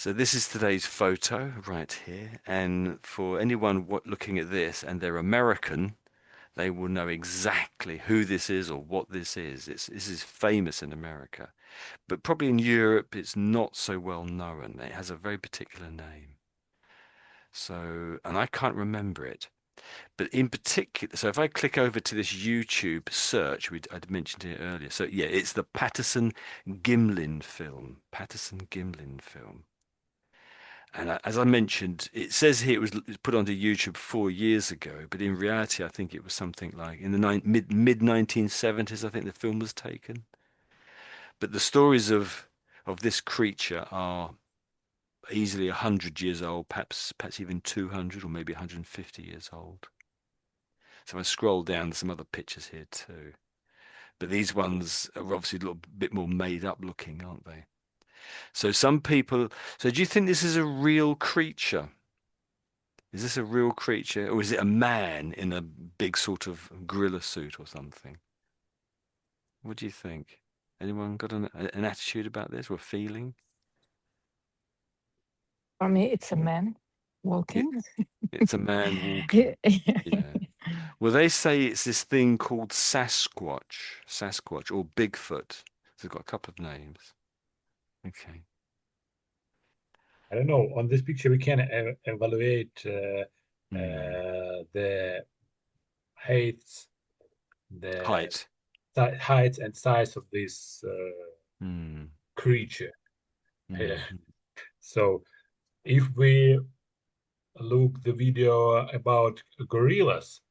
So this is today's photo right here. And for anyone looking at this and they're American, they will know exactly who this is or what this is. This is famous in America, but probably in Europe it's not so well known. It has a very particular name. So, and I can't remember it. But in particular, so if I click over to this YouTube search, I'd mentioned it earlier. So yeah, it's the Patterson-Gimlin film. Patterson-Gimlin film. And as I mentioned, it says here it was put onto YouTube 4 years ago, but in reality, I think it was something like in the mid 1970s. I think the film was taken. But the stories of this creature are easily 100 years old, perhaps even 200 or maybe 150 years old. So I scroll down to some other pictures here too. But these ones are obviously a little bit more made up looking, aren't they? So some people, so do you think this is a real creature? Is this a real creature, or is it a man in a big sort of gorilla suit or something? What do you think? Anyone got an attitude about this or a feeling? For me, it's a man It, walking. it's a man walking. Yeah. Yeah. Well, they say it's this thing called Sasquatch or Bigfoot. So it's got a couple of names. Okay. I don't know. On this picture, we can evaluate Hmm. the heights, the Height. height and size of this Hmm. creature. Yeah. Hmm. So if we look the video about gorillas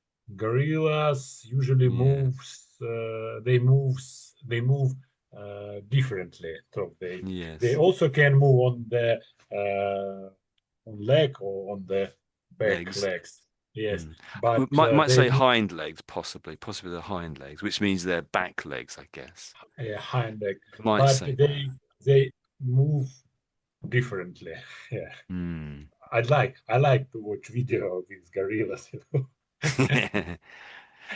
usually Yeah. they move differently. So they Yes. also can move on leg or on the back Legs. legs. Yes, Hmm. We but might they say move hind legs, possibly the hind legs, which means they're back legs, I guess. hind leg, Might but say that. they move differently. Yeah, Hmm. I like to watch video of these gorillas.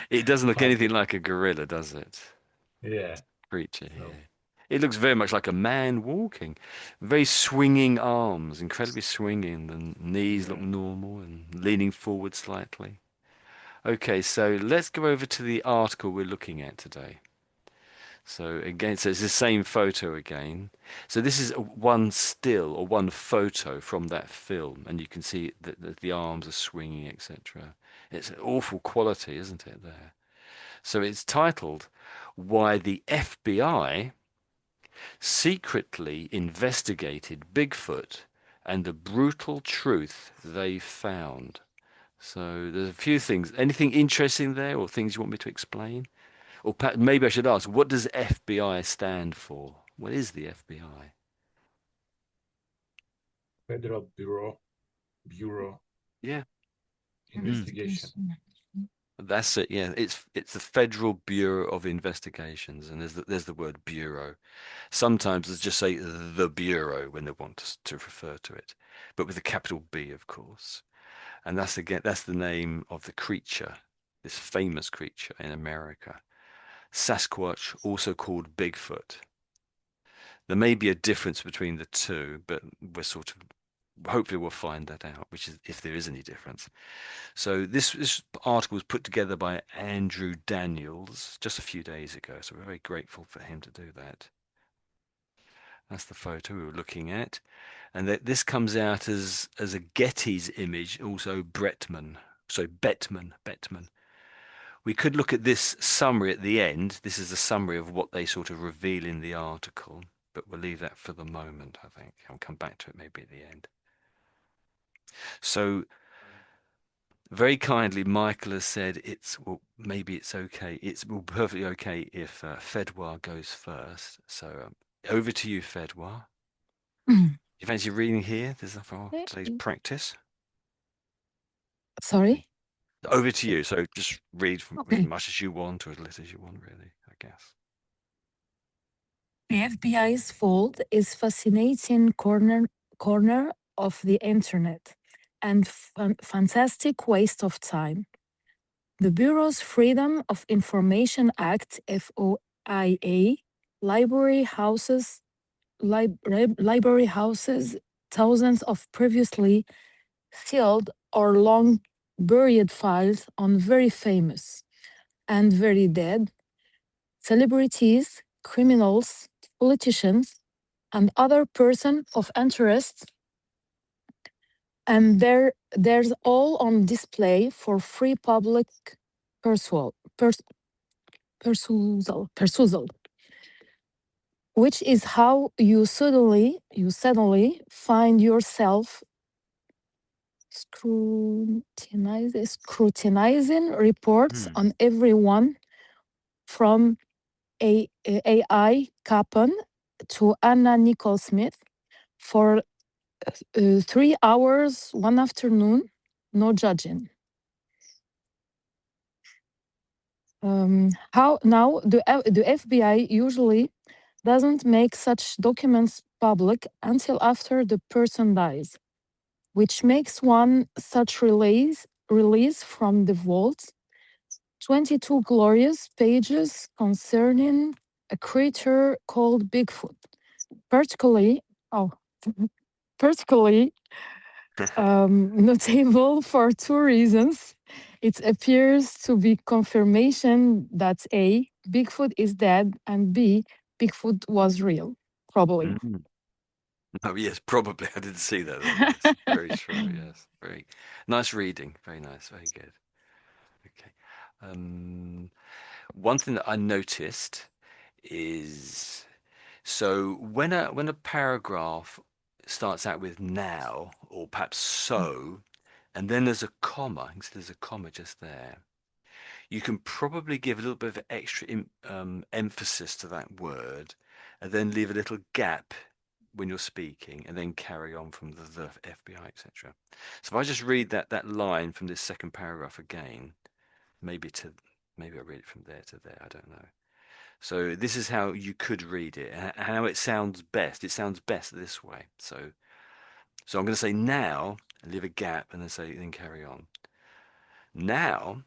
It doesn't look Fun. anything like a gorilla, does it? Yeah. Creature So here. It looks very much like a man walking. Very swinging arms, incredibly swinging. The knees look yeah. normal and leaning forward slightly. Okay, so let's go over to the article we're looking at today. So again, so it's the same photo again. So this is one still or one photo from that film, and you can see that the arms are swinging, etc. It's an awful quality, isn't it, there? So it's titled, Why the FBI Secretly Investigated Bigfoot and the Brutal Truth They Found. So there's a few things. Anything interesting there or things you want me to explain? Or maybe I should ask, what does FBI stand for? What is the FBI? Federal Bureau Yeah. Mm. Investigation. That's it. Yeah, it's the Federal Bureau of Investigations, and there's the word bureau. Sometimes they just say the bureau when they want to refer to it, but with a capital B, of course. And that's the name of the creature, this famous creature in America, Sasquatch, also called Bigfoot. There may be a difference between the two, but hopefully we'll find that out, which is if there is any difference. So this article was put together by Andrew Daniels just a few days ago, so we're very grateful for him to do that. That's the photo we were looking at, and this comes out as a Getty's image, also Bettmann. So Bettmann. We could look at this summary at the end. This is the summary of what they sort of reveal in the article, but we'll leave that for the moment, I think. I'll come back to it maybe at the end. So very kindly, Michael has said well, maybe it's okay. It's perfectly okay if Fedwar goes first. So over to you, Fedwar. You fancy reading here? This is for today's practice. Sorry? Over to you. So just read as Okay. much as you want or as little as you want, really, I guess. The FBI's vault is fascinating corner of the internet and fantastic waste of time. The Bureau's Freedom of Information Act (FOIA) library houses thousands of previously sealed or long buried files on very famous and very dead celebrities, criminals, politicians, and other person of interest, and there's all on display for free public perusal, perusal, which is how you suddenly find yourself scrutinizing reports Hmm. on everyone from AI Capon to Anna Nicole Smith for 3 hours one afternoon, no judging. How now the FBI usually doesn't make such documents public until after the person dies, which makes one such release from the vault 22 glorious pages concerning a creature called Bigfoot, particularly oh particularly notable for two reasons. It appears to be confirmation that A, Bigfoot is dead, and B, Bigfoot was real, probably. Mm. Oh, yes, probably. I didn't see that there. Yes, very true. Yes, very nice reading. Very nice. Very good. Okay. Um, One thing that I noticed is so when a paragraph starts out with now or perhaps so, and then there's a comma, I think there's a comma just there. You can probably give a little bit of extra emphasis to that word, and then leave a little gap when you're speaking, and then carry on from the FBI, etc. So if I just read that line from this second paragraph again, maybe to maybe I read it from there to there, I don't know. So this is how you could read it, and how it sounds best. It sounds best this way. So I'm going to say now, and leave a gap, and then carry on. Now,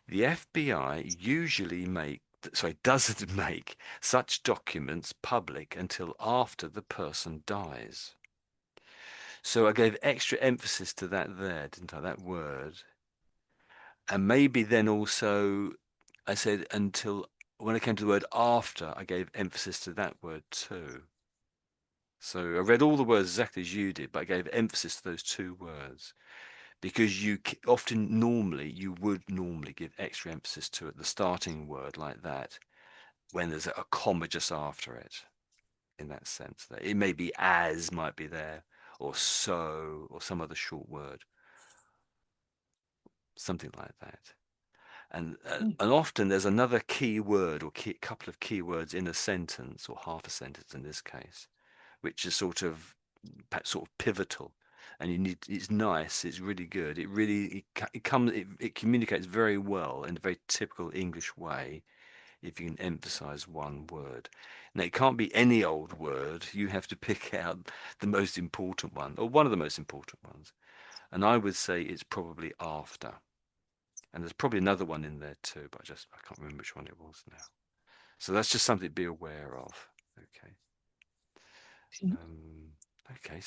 the FBI usually doesn't make such documents public until after the person dies. So I gave extra emphasis to that there, didn't I? That word. And maybe then also I said until when it came to the word after, I gave emphasis to that word too. So I read all the words exactly as you did, but I gave emphasis to those two words because you would normally give extra emphasis to it, the starting word like that, when there's a comma just after it, in that sense. That it may be as might be there, or so, or some other short word, something like that. And often there's another key word or couple of key words in a sentence, or half a sentence in this case, which is sort of pivotal, and it's nice, it's really good, it communicates very well in a very typical English way if you can emphasize one word. Now it can't be any old word, you have to pick out the most important one, or one of the most important ones, and I would say it's probably after. And there's probably another one in there too, but I can't remember which one it was now. So that's just something to be aware of. Okay. Um, okay.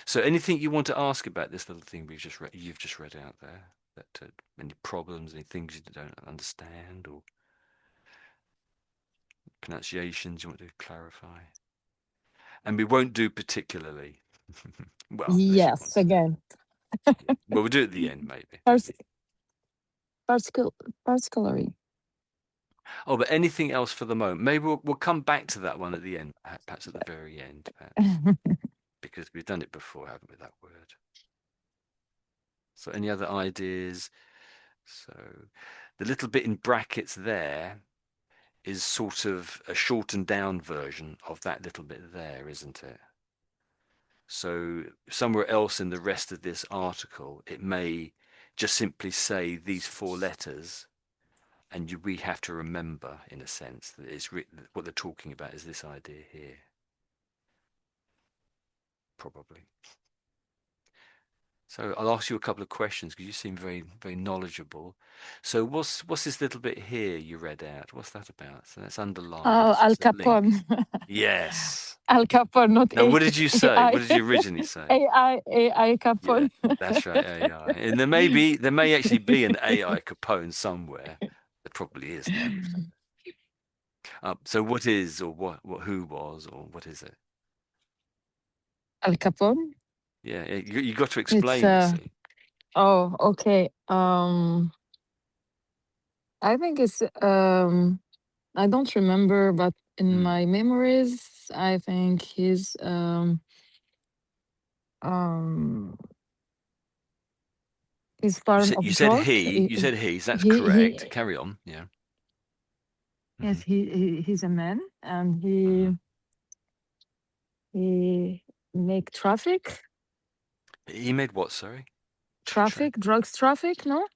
So anything you want to ask about this little thing you've just read out there? That any problems, any things you don't understand, or pronunciations you want to clarify? And we won't do particularly. Well, unless you want Yes, to do. again, Yeah. Well, we'll do it at the end, maybe. Pars- particular, particularly. Oh, but anything else for the moment? Maybe we'll come back to that one at the end, perhaps at the very end, perhaps, because we've done it before, haven't we, that word? So any other ideas? So the little bit in brackets there is sort of a shortened down version of that little bit there, isn't it? So somewhere else in the rest of this article, it may just simply say these four letters, and we have to remember, in a sense, that what they're talking about is this idea here, probably. So I'll ask you a couple of questions because you seem very, very knowledgeable. So what's this little bit here you read out? What's that about? So that's underlined. Oh, It's Al just a link. Capone. Yes. Al Capone, not Now, what did you say? What AI. did you originally say? AI Yeah, Capone. that's right, AI. And there may actually be an AI Capone somewhere. There probably is now. So what is or what who was or what is it? Al Capone. Yeah, you got to It's explain, you see. oh, okay. I think it's I don't remember, but in Hmm. my memories, I think um his farm of George. You said he, so that's correct. He Carry on. Yeah. Hmm. yes, he's a man, and Hmm. he make He made what, sorry? drugs traffic, no?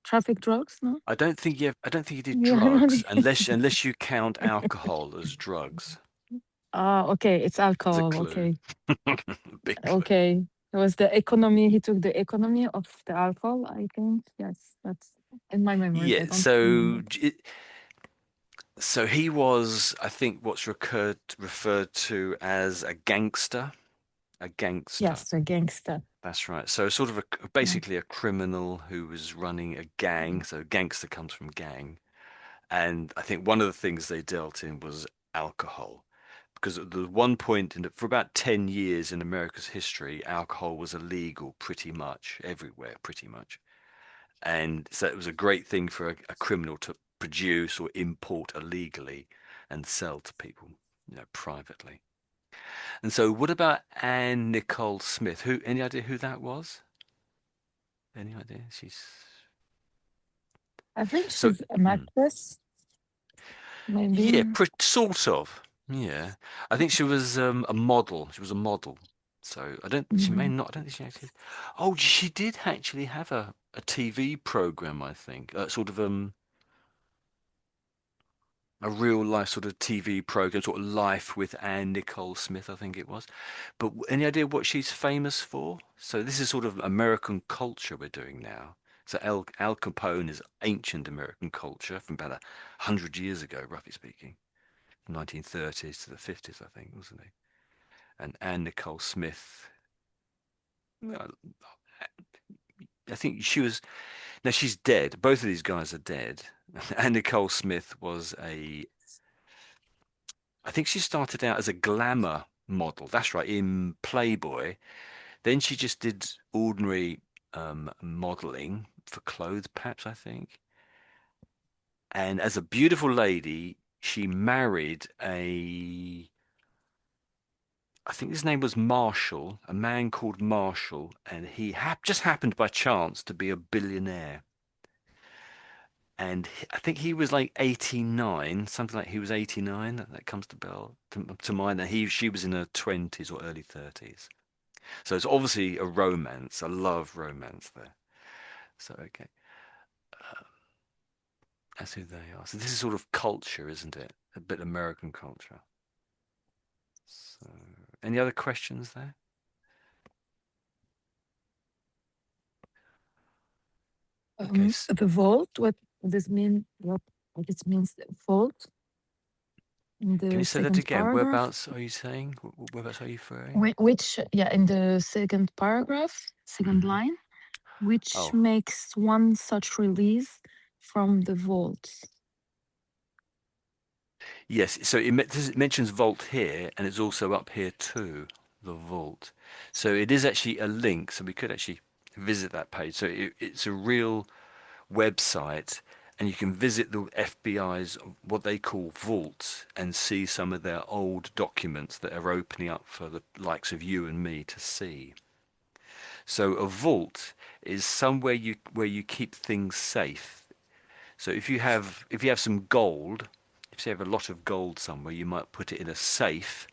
Traffic drugs, no? I don't think he did Yeah, no. drugs unless you count alcohol as drugs. Ah, okay, it's As a alcohol. clue. Okay. Big clue. Okay. It was the economy. He took the economy of the alcohol, I think. Yes, that's in my memories. Yeah, I don't remember. so he was, I think, what's referred to as a gangster. A gangster. Yes, a gangster. That's right. So sort of Yeah. basically a criminal who was running a gang. So gangster comes from gang. And I think one of the things they dealt in was alcohol. Because at the one point for about 10 years in America's history, alcohol was illegal pretty much everywhere, pretty much. And so it was a great thing for a criminal to produce or import illegally and sell to people, privately. And so what about Anne Nicole Smith? Any idea who that was? Any idea? I think So she's an mm, actress, yeah, maybe. sort of. Yeah. I think she was a model. She was a model. So she may Mhm. not, I don't think she actually, oh, she did actually have a TV program, I think, sort of a real life sort of TV program, sort of Life with Anne Nicole Smith, I think it was. But any idea what she's famous for? So this is sort of American culture we're doing now. So Al Capone is ancient American culture from about 100 years ago, roughly speaking, 1930s to the 50s, I think, wasn't he? And Anne Nicole Smith, well, I think she was. Now she's dead. Both of these guys are dead. Anne Nicole Smith was I think she started out as a glamour model. That's right, in Playboy. Then she just did ordinary modeling for clothes, perhaps, I think. And as a beautiful lady, she married I think his name was Marshall, a man called Marshall, and he just happened by chance to be a billionaire. And I think he was like 89, something like he was 89. That comes to mind. And she was in her 20s or early 30s. So it's obviously a romance, a love romance there. So okay, that's who they are. So this is sort of culture, isn't it? A bit American culture. So any other questions there? Okay, The vault. What this mean? What it means? Vault in can you the say that second again? paragraph. Whereabouts are you saying? Whereabouts are you referring? Which yeah, in the second paragraph, second Hmm. line, which Oh, makes one such release from the vault. yes. So it mentions vault here, and it's also up here too, the vault. So it is actually a link. So we could actually visit that page. So it's a real website, and you can visit the FBI's what they call vaults and see some of their old documents that are opening up for the likes of you and me to see. So a vault is somewhere you keep things safe. So if you have some gold, if you have a lot of gold somewhere, you might put it in a safe,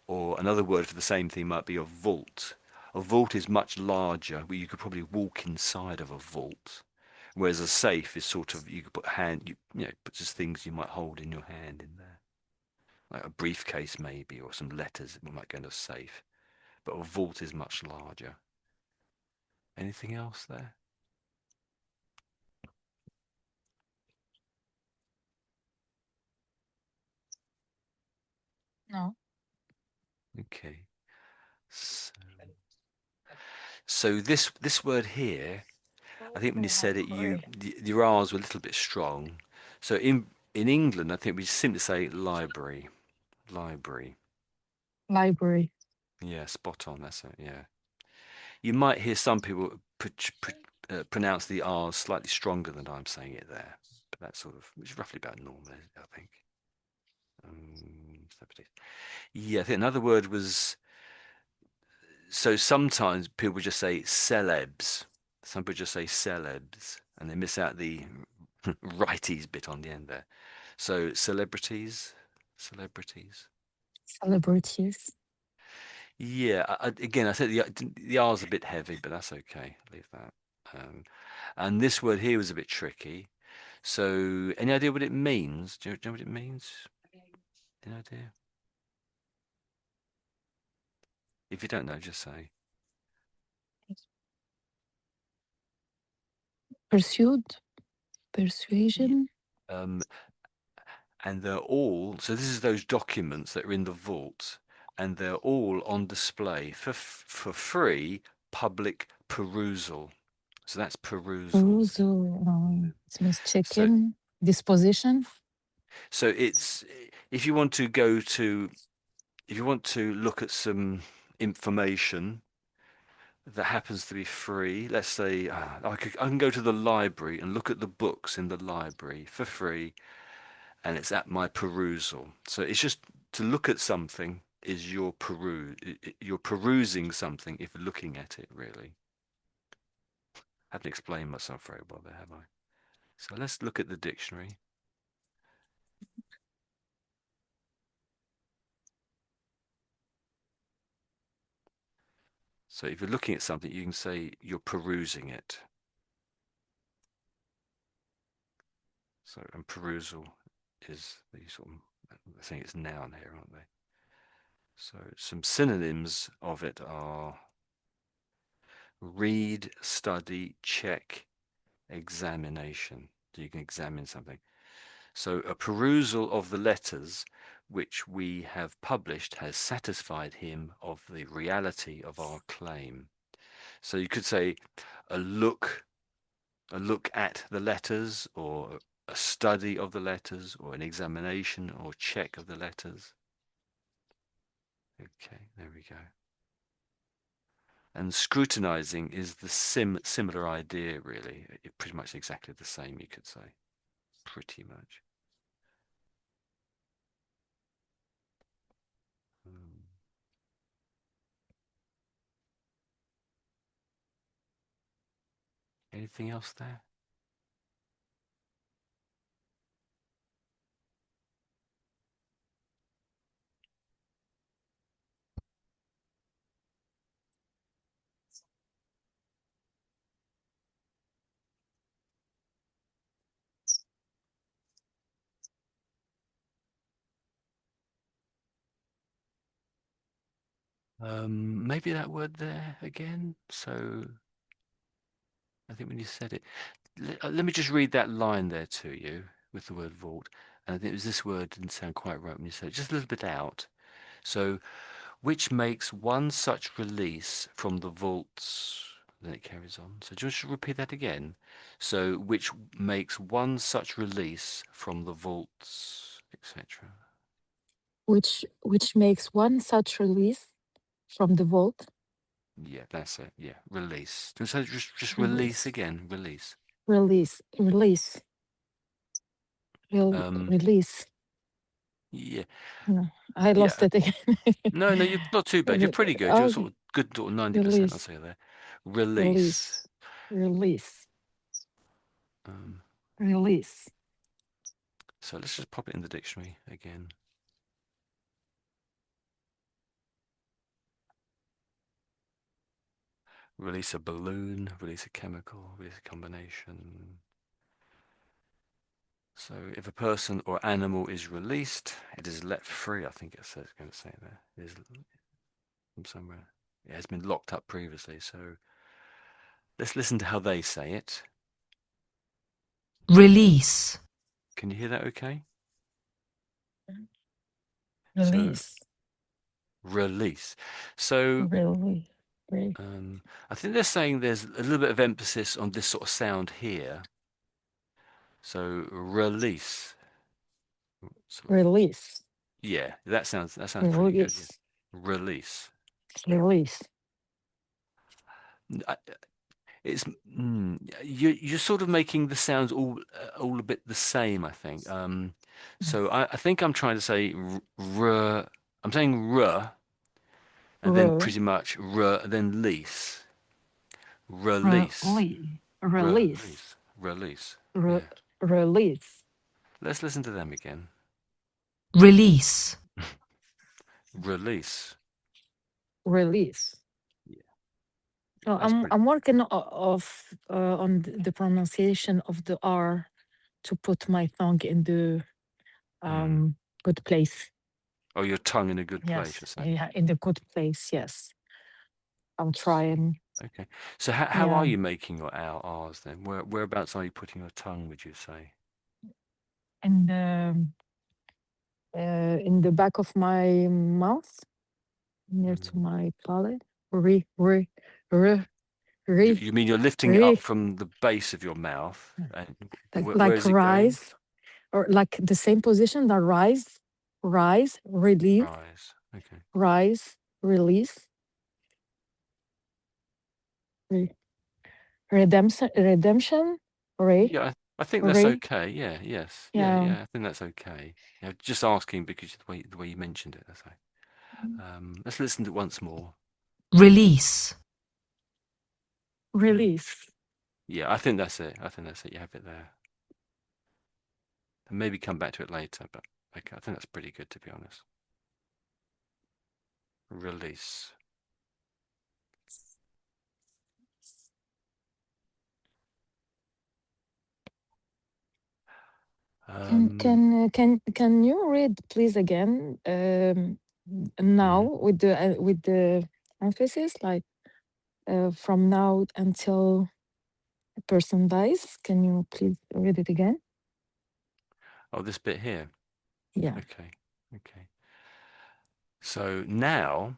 or another word for the same thing might be a vault. A vault is much larger, where you could probably walk inside of a vault. Whereas a safe is sort of you could put put just things you might hold in your hand in there, like a briefcase maybe, or some letters that might go in a safe. But a vault is much larger. Anything else there? No. Okay. So this word here, I think when you said it, the R's were a little bit strong. So in England, I think we simply say library, library. Library. Yeah, spot on. That's it. Yeah. You might hear some people pronounce the R's slightly stronger than I'm saying it there, but that's sort of, which is roughly about normal, I think. Yeah, I think another word was, so sometimes people just say celebs. Some people just say celebs, and they miss out the righties bit on the end there. So celebrities, celebrities. Celebrities. Yeah, again, I said the R's a bit heavy, but that's okay. Leave that. And this word here was a bit tricky. So, any idea what it means? Do you know what it means? Any idea? If you don't know, just say. Pursued. Yeah. Persuasion. Um, and they're all, so this is those documents that are in the vault, and they're all on display for free public perusal. So that's perusal. Perusal. It means So check-in. Disposition. so it's, if you want to go to, if you want to look at some information that happens to be free, let's say I can go to the library and look at the books in the library for free, and it's at my perusal. So it's just to look at something is your you're perusing something if you're looking at it, really. I haven't explained myself very well there, have I? So let's look at the dictionary. So if you're looking at something, you can say you're perusing it. So, and perusal is the sort of, I think it's noun here, aren't they? So some synonyms of it are read, study, check, examination. So you can examine something. So a perusal of the letters which we have published has satisfied him of the reality of our claim. So you could say a look, a look at the letters, or a study of the letters, or an examination or check of the letters. Okay, there we go. And scrutinizing is the similar idea, really. Pretty much exactly the same, you could say. Pretty much. Um, Anything else there? Maybe that word there again. So I think when you said it, let me just read that line there to you with the word vault. And I think it was this word didn't sound quite right when you said it, just a little bit out. So, which makes one such release from the vaults. Then it carries on. So just repeat that again. So, which makes one such release from the vaults, etc. Which makes one such release from the vault. Yeah, that's it. Yeah, release. So just release Release. again. Release. Release. Release. Um, Release. yeah, No, I lost yeah. it again. No, no, you're not too bad. You're pretty good. You're sort Okay. of good, sort of 90%, I'll Release. say there. Release. Release. Release. Um, Release. so let's just pop it in the dictionary again. Release a balloon, release a chemical, release a combination. So if a person or animal is released, it is let free. I think it's going to say there. It is from somewhere. It has been locked up previously. So Let's listen to how they say it. Release. Can you hear that okay? So Release. release. So Really. I think they're saying there's a little bit of emphasis on this sort of sound here. So release. Sort of, Release. yeah, that sounds pretty good. Yeah. Release. Release. Release. I- It's you're sort of making the sounds all a bit the same, I think. So I think I'm trying to say r. I'm saying r, and then Re, pretty much r, then lease. Release. release. Release. Release. Release. Re, Yeah. release. Let's listen to them again. Release. Release. Release. Yeah, No, that's pretty. I'm working on the pronunciation of the R to put my tongue in the Mm. good place. Oh, your tongue in a good place, Yes, you're saying. yeah, in the good place. Yes, I'm trying. Okay. So how are Yeah, you making your R's then? Whereabouts are you putting your tongue, would you say? and in the back of my mouth, near to Mm. my palate. Re, re, re, You, re, you mean you're lifting it up re, from the base of your mouth, and where like is it going? rise, or like the same position that rise, relieve, Rise. Okay. rise, release, re, redemption, re, Yeah, I think that's re. okay. Yeah, yes. Yeah, Yeah. yeah, I think that's okay. Yeah, just asking because the way you mentioned it, that's right. Let's listen to it once more. Release. Release. Yeah, I think that's it. I think that's it. You have it there. And maybe come back to it later, but okay, I think that's pretty good, to be honest. Release. Um, Can you read please again now mhm. with the emphasis like from now until a person dies? Can you please read it again? Oh, this bit here. Yeah. Okay, okay. So now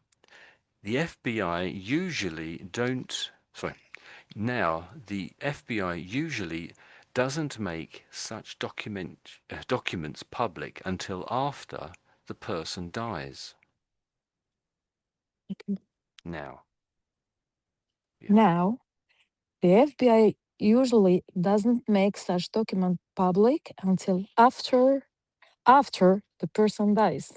the FBI usually don't. Sorry. Now the FBI usually doesn't make such documents public until after the person dies. Okay. Now, yeah, Now the FBI usually doesn't make such document public until after the person dies.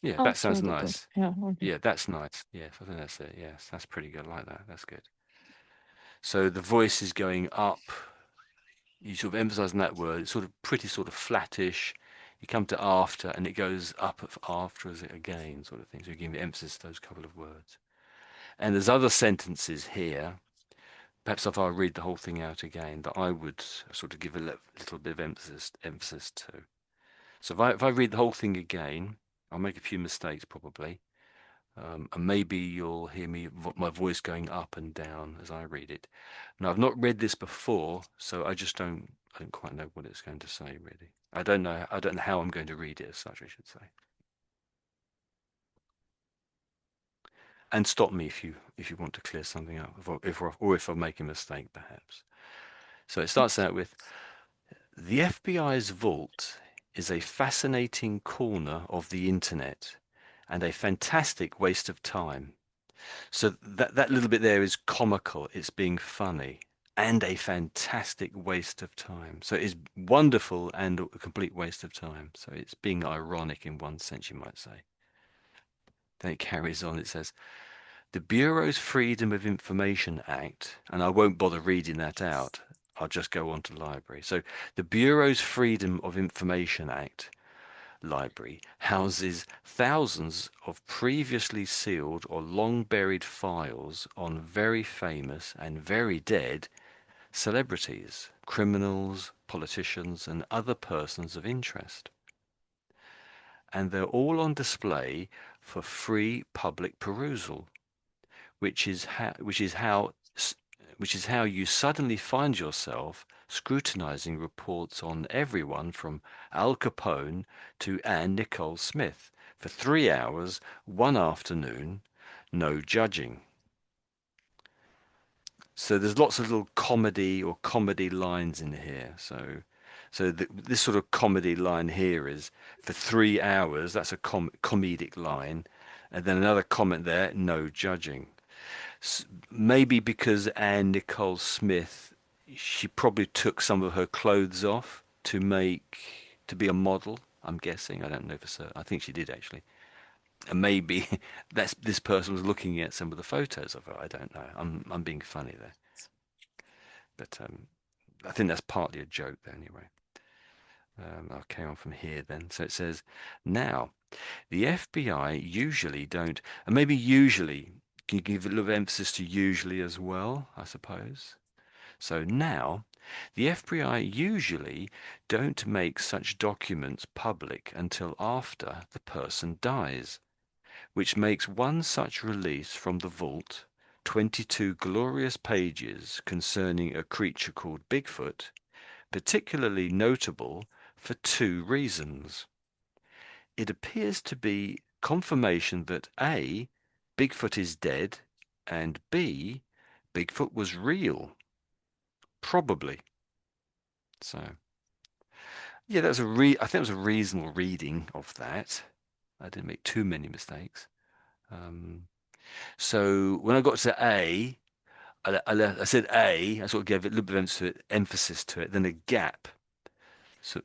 yeah, that After sounds the person. nice. Yeah. Okay. Yeah, that's nice. Yes, I think that's it. Yes, that's pretty good. I like that. That's good. So the voice is going up. You sort of emphasizing that word. It's sort of pretty sort of flattish. You come to after, and it goes up after as it again, sort of thing. So you give emphasis to those couple of words. And there's other sentences here. Perhaps if I read the whole thing out again, that I would sort of give a little bit of emphasis to. So if I read the whole thing again, I'll make a few mistakes probably. And maybe you'll hear my voice going up and down as I read it. Now, I've not read this before, so I don't quite know what it's going to say really. I don't know how I'm going to read it as such, I should say. And stop me if you want to clear something up, if I make a mistake, perhaps. So it starts out with, the FBI's vault is a fascinating corner of the internet and a fantastic waste of time. So that little bit there is comical, it's being funny, and a fantastic waste of time. So it's wonderful and a complete waste of time. So it's being ironic in one sense, you might say. Then it carries on, it says, the Bureau's Freedom of Information Act, and I won't bother reading that out, I'll just go on to library. So the Bureau's Freedom of Information Act library houses thousands of previously sealed or long buried files on very famous and very dead celebrities, criminals, politicians, and other persons of interest. And they're all on display for free public perusal, which is how which is how you suddenly find yourself scrutinizing reports on everyone from Al Capone to Anne Nicole Smith for 3 hours, one afternoon, no judging. So there's lots of little comedy or comedy lines in here. So this sort of comedy line here is for 3 hours. That's a comedic line, and then another comment there, no judging. Maybe because Anne Nicole Smith, she probably took some of her clothes off to be a model. I'm guessing. I don't know for certain. I think she did actually. And maybe this person was looking at some of the photos of her. I don't know. I'm being funny there, but I think that's partly a joke there anyway. I'll carry on from here then. So it says, now, the FBI usually don't, and maybe usually, can you give a little emphasis to usually as well, I suppose? So now, the FBI usually don't make such documents public until after the person dies, which makes one such release from the vault, 22 glorious pages concerning a creature called Bigfoot, particularly notable for two reasons. It appears to be confirmation that A, Bigfoot is dead, and B, Bigfoot was real. Probably. So, yeah, I think it was a reasonable reading of that. I didn't make too many mistakes. So when I got to A, I said A, I sort of gave it a little bit of emphasis to it, then a gap. So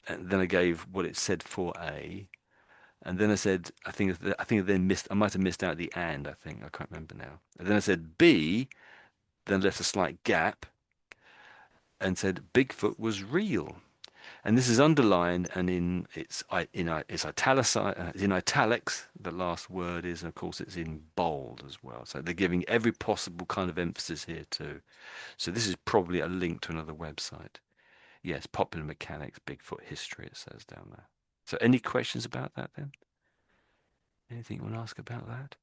and then I gave what it said for A, and then I said, I think I then missed, I might have missed out the and, I think, I can't remember now. And then I said B, then left a slight gap, and said Bigfoot was real. And this is underlined, and it's italicized, it's in italics. The last word is, and of course, it's in bold as well. So they're giving every possible kind of emphasis here too. So this is probably a link to another website. Yes, Popular Mechanics, Bigfoot History, it says down there. So any questions about that then? Anything you want to ask about that?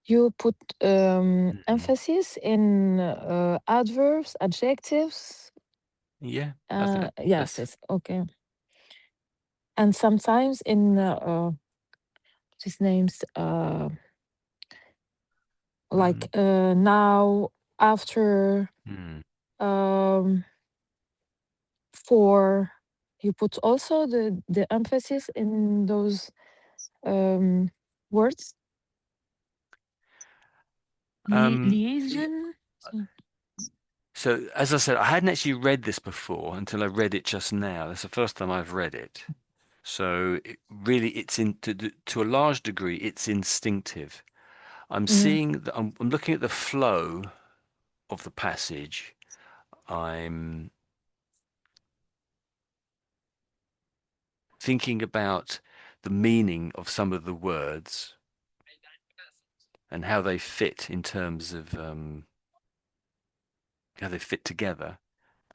You put emphasis in adverbs, adjectives. Yeah, Yes, it's okay. And sometimes in his names like now, after, for. You put also the emphasis in those words. Liaison. So as I said, I hadn't actually read this before until I read it just now. That's the first time I've read it. So it's to a large degree, it's instinctive. I'm seeing that I'm looking at the flow of the passage. I'm thinking about the meaning of some of the words and how they fit in terms of how they fit together.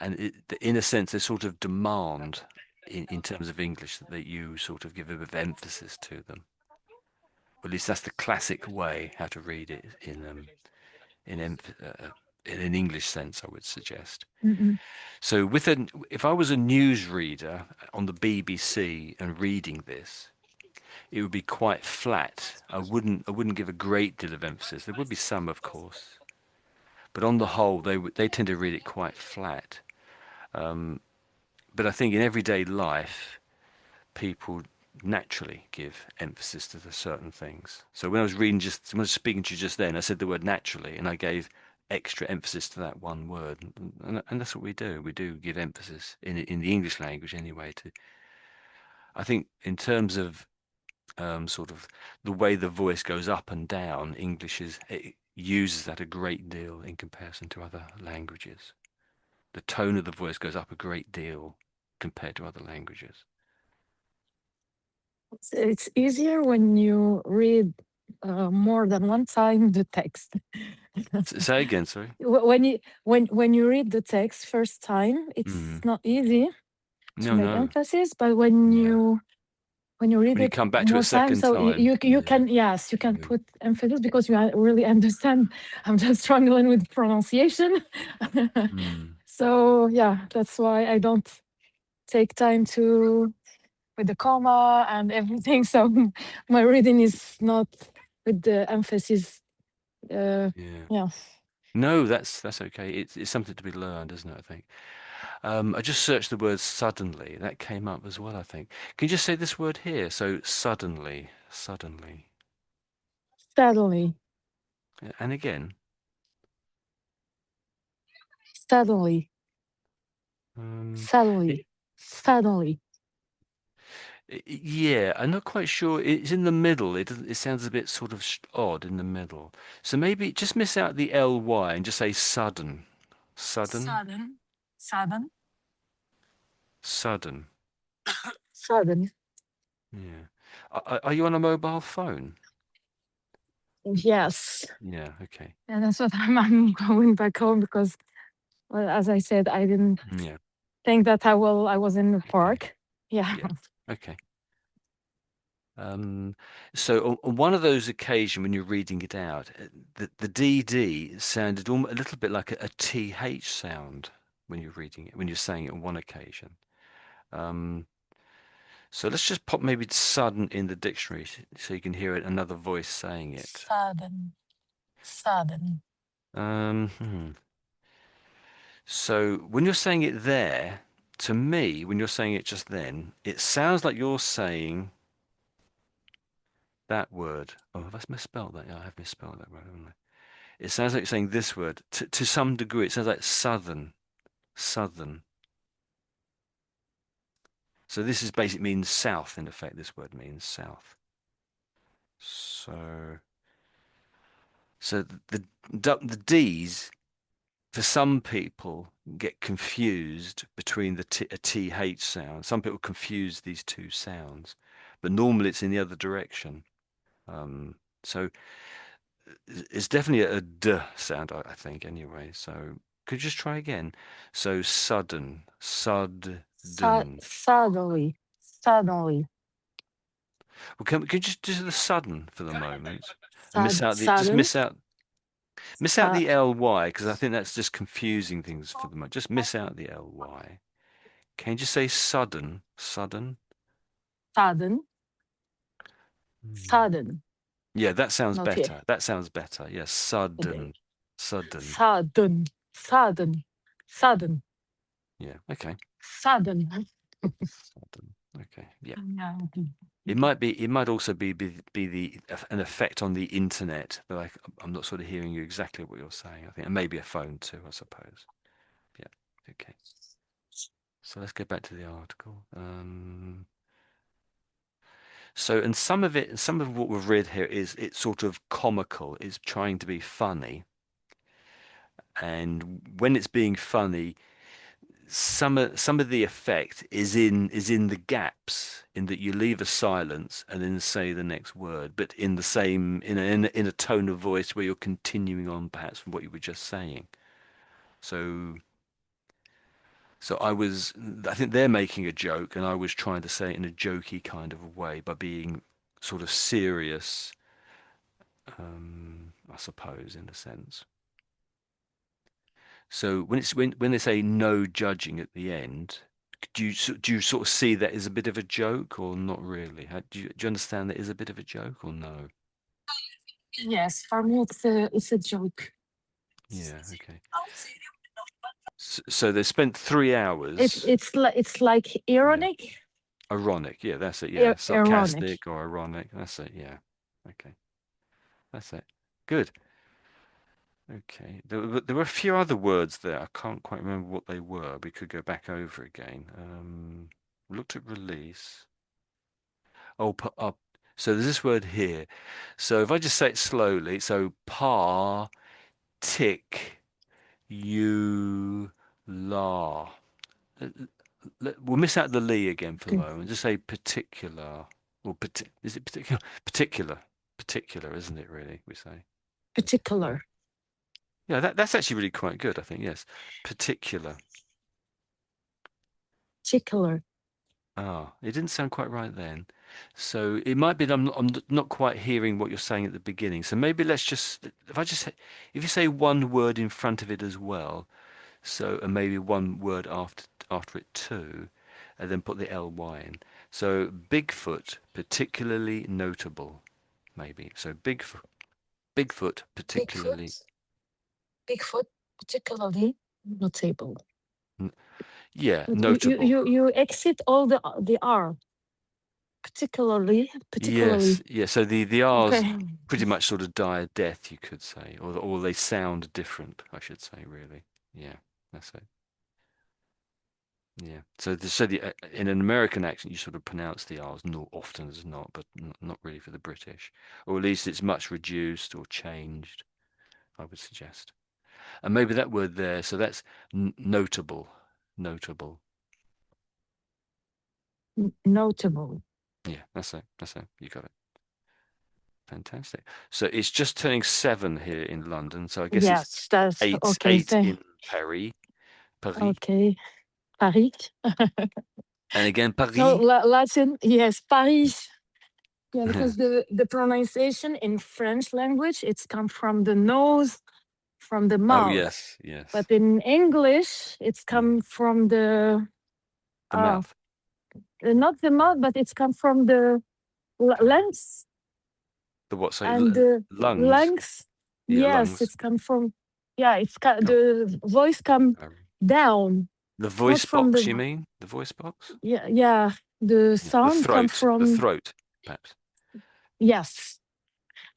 And in a sense, they sort of demand, in terms of English, that you sort of give a bit of emphasis to them. Or at least that's the classic way how to read it in an English sense, I would suggest. So if I was a newsreader on the BBC and reading this, it would be quite flat. I wouldn't give a great deal of emphasis. There would be some, of course, but on the whole, they tend to read it quite flat. But I think in everyday life, people naturally give emphasis to the certain things. So when I was speaking to you just then, I said the word naturally, and I gave extra emphasis to that one word, and that's what we do. We do give emphasis in the English language anyway. I think in terms of sort of the way the voice goes up and down, it uses that a great deal in comparison to other languages. The tone of the voice goes up a great deal compared to other languages. It's easier when you read more than one time the text. Say again, sorry. When you read the text first time, it's not easy to make emphasis, but when you when you read When you it come back to it a more times, second so time. you Yeah. can, yes, you can Mm. put emphasis because you really understand. I'm just struggling with pronunciation. Mm. So yeah, that's why I don't take time to with the comma and everything. So my reading is not with the emphasis. Yeah. Yeah, No, that's okay. It's something to be learned, isn't it? I think. I just searched the word suddenly. That came up as well, I think. Can you just say this word here? So suddenly, suddenly. suddenly, Yeah, and again. suddenly, Um, it, suddenly, suddenly. yeah, I'm not quite sure. It's in the middle. It sounds a bit sort of odd in the middle. So maybe just miss out the ly and just say sudden, sudden, Sudden, sudden, sudden. sudden. Yeah. Are you on a mobile phone? Yes. Yeah. Okay. And that's what I'm going back home because, well, as I said, I didn't Yeah. think that I was in the Okay. park. Yeah. Yeah. Okay. So on one of those occasions when you're reading it out, the DD sounded a little bit like a TH sound when you're reading it, when you're saying it on one occasion. Um, so let's just pop maybe sudden in the dictionary so you can hear it, another voice saying it. Sudden, sudden. Hmm. So when you're saying it there, to me, when you're saying it just then, it sounds like you're saying that word. Oh, have I misspelled that? Yeah, I have misspelled that word, haven't I? It sounds like you're saying this word. To some degree, it sounds like southern, southern. So this is basically means south, in effect. This word means south. So, so the D's for some people get confused between a TH sound. Some people confuse these two sounds, but normally it's in the other direction. So it's definitely a D sound, I think, anyway. So could you just try again? So sudden, sudden. Suddenly, suddenly. Well, can you just do the sudden for the moment? And Sudden, miss out su- the ly because I think that's just confusing things for the moment. Just miss out the ly. Can you just say sudden, sudden? sudden, Hmm. sudden. Yeah, that sounds Not here. better. That sounds better. Yes, Okay. sudden, sudden. Sudden, sudden, sudden, Yeah, okay. sudden. Sudden. Okay. Yeah. Yeah, okay. It Okay. might be. It might also be an effect on the internet, but I'm not sort of hearing you exactly what you're saying. I think, and maybe a phone too, I suppose. Yeah. Okay. So let's go back to the article. So, and some of what we've read here is it's sort of comical. It's trying to be funny, and when it's being funny, some of the effect is in the gaps in that you leave a silence and then say the next word, but in the same in a tone of voice where you're continuing on perhaps from what you were just saying. So I think they're making a joke, and I was trying to say it in a jokey kind of a way by being sort of serious, I suppose, in a sense. So when they say no judging at the end, do you sort of see that as a bit of a joke or not really? Do you understand that is a bit of a joke or no? Yes, for me it's a joke. Yeah, okay. So they spent 3 hours. It's like Yeah, ironic. ironic. Yeah, that's it. Yeah, Ironic. sarcastic or ironic. That's it. Yeah, okay, that's it. Good. Okay. There were a few other words there. I can't quite remember what they were. We could go back over again. We looked at release. Oh, up. So there's this word here. So if I just say it slowly, so tick, you, la. Uh, We'll miss out the lee again for the Okay. moment. Just say particular. Or is it particular? Particular. Particular, isn't it really? We say. Particular. Yeah, that's actually really quite good, I think. Yes. Particular. Particular. Ah, it didn't sound quite right then. So it might be that I'm not quite hearing what you're saying at the beginning. So maybe let's just, if you say one word in front of it as well, so, and maybe one word after it too, and then put the ly in. So Bigfoot, particularly notable, maybe. So Bigfoot, particularly. Bigfoot, Bigfoot, particularly notable. Yeah, But notable. you exit all the R, particularly. Yes, yeah. So the R's Okay. pretty much sort of die a death, you could say, or they sound different, I should say, really. Yeah, that's it. Yeah. In an American accent, you sort of pronounce the R's not often as not, but not really for the British, or at least it's much reduced or changed, I would suggest. And maybe that word there, so that's notable, notable. Notable. Yeah, that's it. That's it. You got it. Fantastic. So it's just turning 7 here in London. So I guess it's Yes, that's eight, okay. eight in Paris, Okay, Paris. and again No, Paris. Latin. Yes, Paris. Yeah, because the pronunciation in French language, it's come from the nose, from the Oh mouth. yes, yes, But in English, it's yeah. come from the The uh, mouth. not the mouth, but it's come from the Uh, lungs the what? Say and the lungs. lungs. Yeah, Yes, lungs. it's come from. Yeah, Come. the voice come down, The not voice from box, the. you mean? The voice box? Yeah. The Yeah. sound come The from. throat, perhaps. Yes,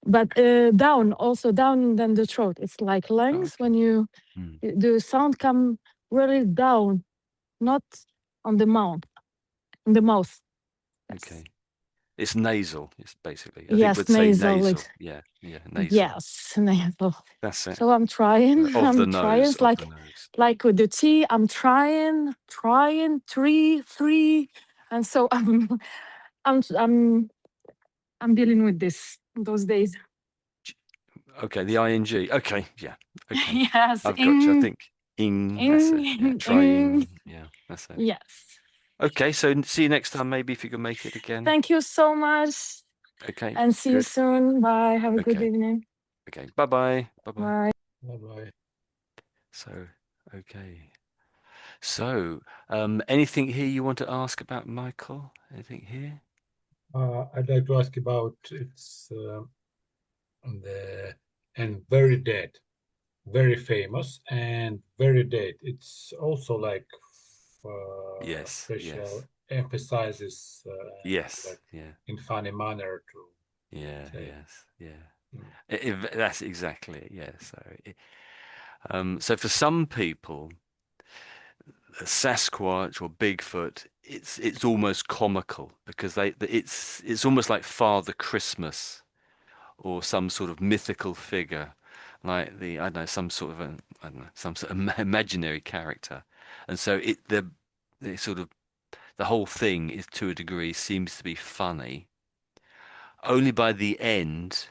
but down, also down than the throat. It's like Oh, lungs okay. when you Mm, the sound come really down, not on the mouth. In the mouth. Yes. okay. It's nasal. It's basically. I think Yes, we'd say nasal. nasal. Yeah, yeah, nasal. Yes, nasal. That's it. So I'm trying. Of the I'm trying. nose, It's of the nose. like with the T. I'm trying. Three, and so I'm I'm I'm dealing with this those days. Okay, the ing. Okay, yeah. Okay. Yes, I've got you. I think that's it. Yeah, in. trying. Yeah, that's it. Yes. Okay, so see you next time maybe if you can make it again. Thank you so much, Okay, and see you good. soon. Bye. Have a good Okay. evening. Okay. Bye-bye. Bye-bye. Bye. Bye bye. So, okay. So, anything here you want to ask about Michael? Anything here? I'd like to ask about it's the and very dead, very famous and very dead. It's also like Yes, special yes. emphasizes Yes, like yeah. in funny manner to Yeah, say. yes, yeah. Mm. That's exactly it. Yeah. So for some people, Sasquatch or Bigfoot, it's almost comical because it's almost like Father Christmas or some sort of mythical figure, like I don't know, some sort of I don't know, some sort of imaginary character, and so the sort of the whole thing is to a degree seems to be funny. Only by the end,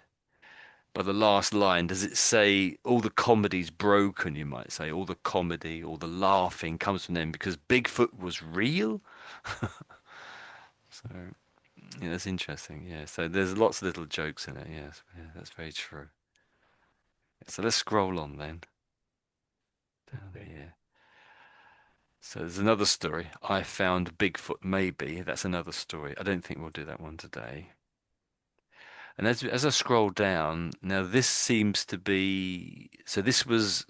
by the last line, does it say all the comedy's broken, you might say, all the comedy, all the laughing comes from them because Bigfoot was real. So yeah, that's interesting. Yeah, so there's lots of little jokes in it. Yes, yeah, that's very true. So let's scroll on then down Okay. here. So there's another story. I found Bigfoot, maybe. That's another story. I don't think we'll do that one today. And as I scroll down, now this seems to be, so this was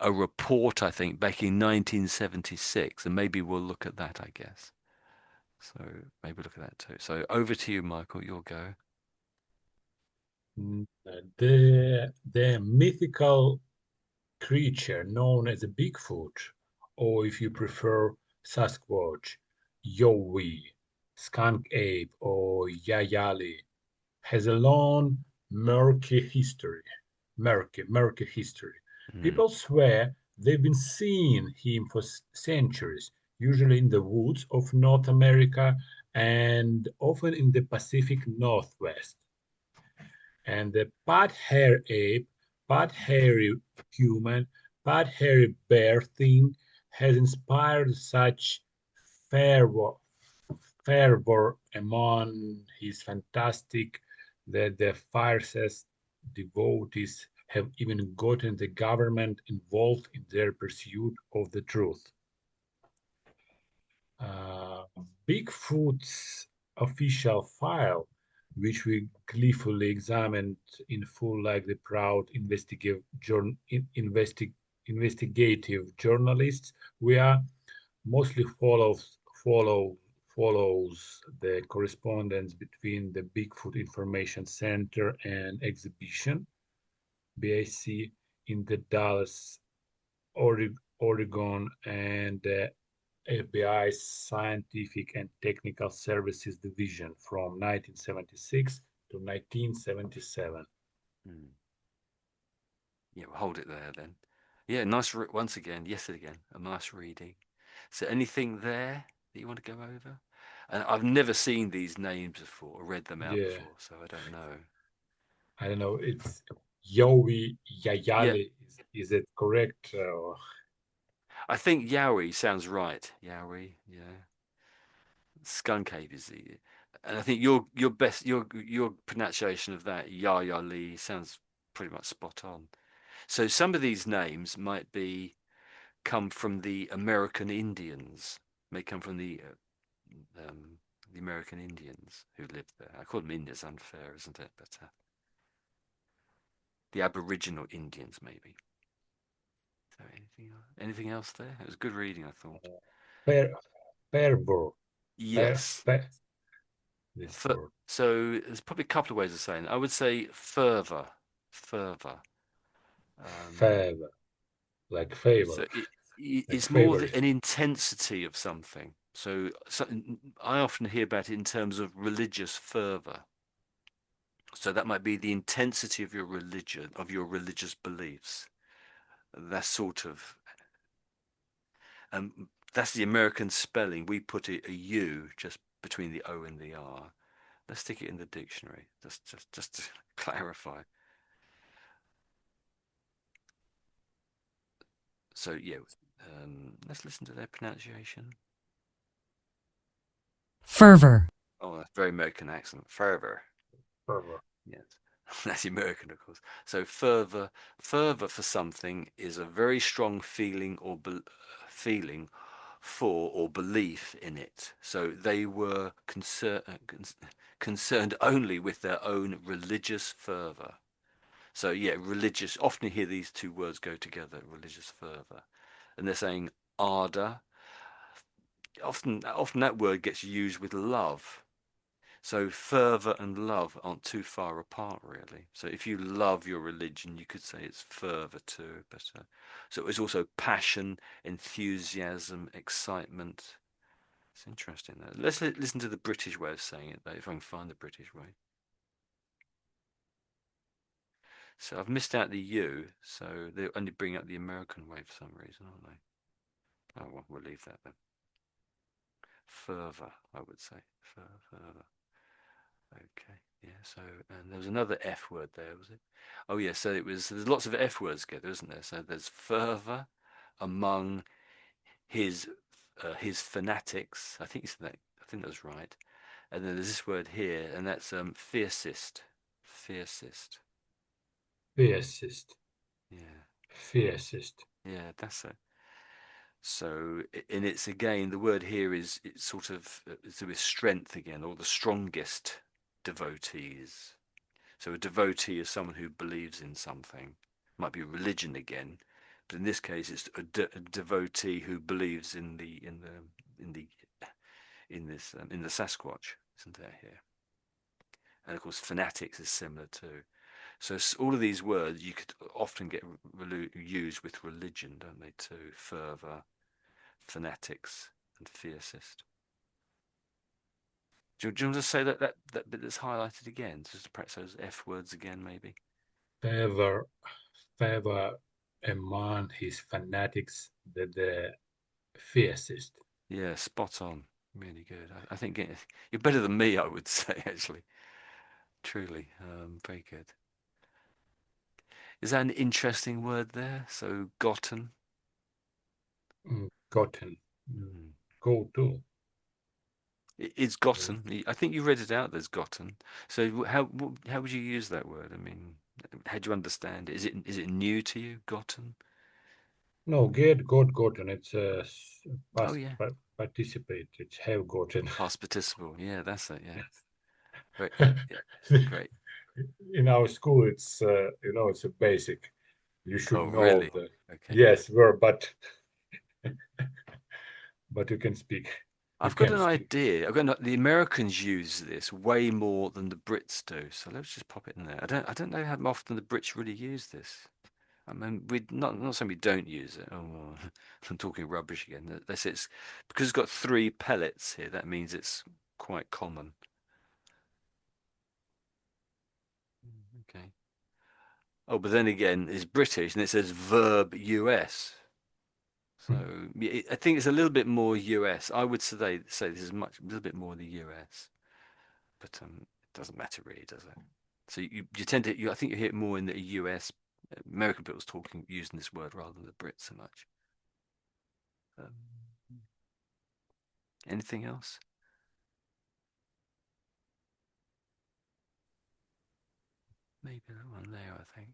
a report, I think, back in 1976, and maybe we'll look at that, I guess. So maybe look at that too. So over to you, Michael. You'll go. The mythical creature known as a Bigfoot, or if you prefer Sasquatch, Yowie, skunk ape, or Yayali, has a long, murky history. Murky history. Mm, People swear they've been seeing him for centuries, usually in the woods of North America and often in the Pacific Northwest. And the part hair ape, part hairy human, part hairy bear thing has inspired such fervor, fervor among his fantastic that the fiercest devotees have even gotten the government involved in their pursuit of the truth. Uh, Bigfoot's official file, which we gleefully examined in full like the proud investigative journalists, we are mostly follow, follows the correspondence between the Bigfoot Information Center and exhibition, BIC, in the Dallas, Oregon, and the FBI's Scientific and Technical Services Division from 1976 to 1977. Hmm. Yeah, we'll hold it there then. Yeah, nice. Once again, yes, again, a nice reading. So, anything there that you want to go over? And I've never seen these names before or read them out Yeah, before, so I don't know. I don't know. It's Yowie Yeah, Yayale. Is it correct? I think Yowie sounds right. Yowie, yeah. Skunk ape is the, and I think your best your pronunciation of that Yaya Lee sounds pretty much spot on. So some of these names might be come from the American Indians, may come from the American Indians who lived there. I call them Indians, unfair, isn't it? But the Aboriginal Indians, maybe. So anything else there? It was good reading, I thought. Per, fervor. Per, Yes. per, this F word. so there's probably a couple of ways of saying it. I would say fervor, fervor. Um, Favor. Like favor. so Like it's more favor. an intensity of something. So I often hear about it in terms of religious fervor. So that might be the intensity of your religion, of your religious beliefs. That's sort of, that's the American spelling. We put a U just between the O and the R. Let's stick it in the dictionary, just to clarify. So yeah, let's listen to their pronunciation. fervor, Oh, that's very American accent. Fervor. Fervor. Yes. That's American, of course. So fervor for something is a very strong feeling or feeling for or belief in it. So they were concerned only with their own religious fervor. So yeah, religious. Often you hear these two words go together, religious fervor, and they're saying ardor. Often that word gets used with love. So fervor and love aren't too far apart, really. So if you love your religion, you could say it's fervor too. But so it's also passion, enthusiasm, excitement. It's interesting. Let's listen to the British way of saying it, though, if I can find the British way. So I've missed out the U, so they only bring up the American way for some reason, aren't they? Oh well, we'll leave that then. Fervor, I would say. Fervor. Okay. Yeah. So, and there was another F word there, was it? Oh, yeah. So there's lots of F words together, isn't there? So there's fervor among his fanatics. I think that. I think that's right. And then there's this word here, and that's fiercest. Fiercest. Fiercest. Yeah. Fiercest. Yeah. That's it. So, and it's again, the word here is it's sort of it's with strength again, or the strongest devotees. So a devotee is someone who believes in something. Might be religion again, but in this case, it's a devotee who believes in the in the Sasquatch, isn't there here? And of course, fanatics is similar too. So all of these words you could often get used with religion, don't they? Too fervor, fanatics, and fiercest. Do you want to say that bit that's highlighted again? Just to practice those F words again, maybe. Favor. Favor among his fanatics the fiercest. Yeah, spot on. Really good. I think you're better than me, I would say, actually. Truly. Very good. Is that an interesting word there? So, gotten. Gotten. Mm. Go to. It's gotten. I think you read it out. There's gotten. So how would you use that word? I mean, how do you understand it? Is it new to you? Gotten? No, gotten. It's Oh past yeah, participate. It's have gotten. past participle. Yeah, that's it. Yeah, Yes. great. Yeah, great. In our school, it's it's a basic. You Oh should know really? the Okay. yes verb, but you can speak. You I've got can an speak. idea. The Americans use this way more than the Brits do. So let's just pop it in there. I don't know how often the Brits really use this. I mean, we not saying we don't use it. Oh, well, I'm talking rubbish again. They say it's because it's got three pellets here. That means it's quite common. Okay. Oh, but then again, it's British and it says verb US. So I think it's a little bit more US. I would say this is a little bit more the US, but it doesn't matter really, does it? So you tend to I think you hear it more in the US. American people's talking using this word rather than the Brits so much. Um, anything else? Maybe that one there, I think.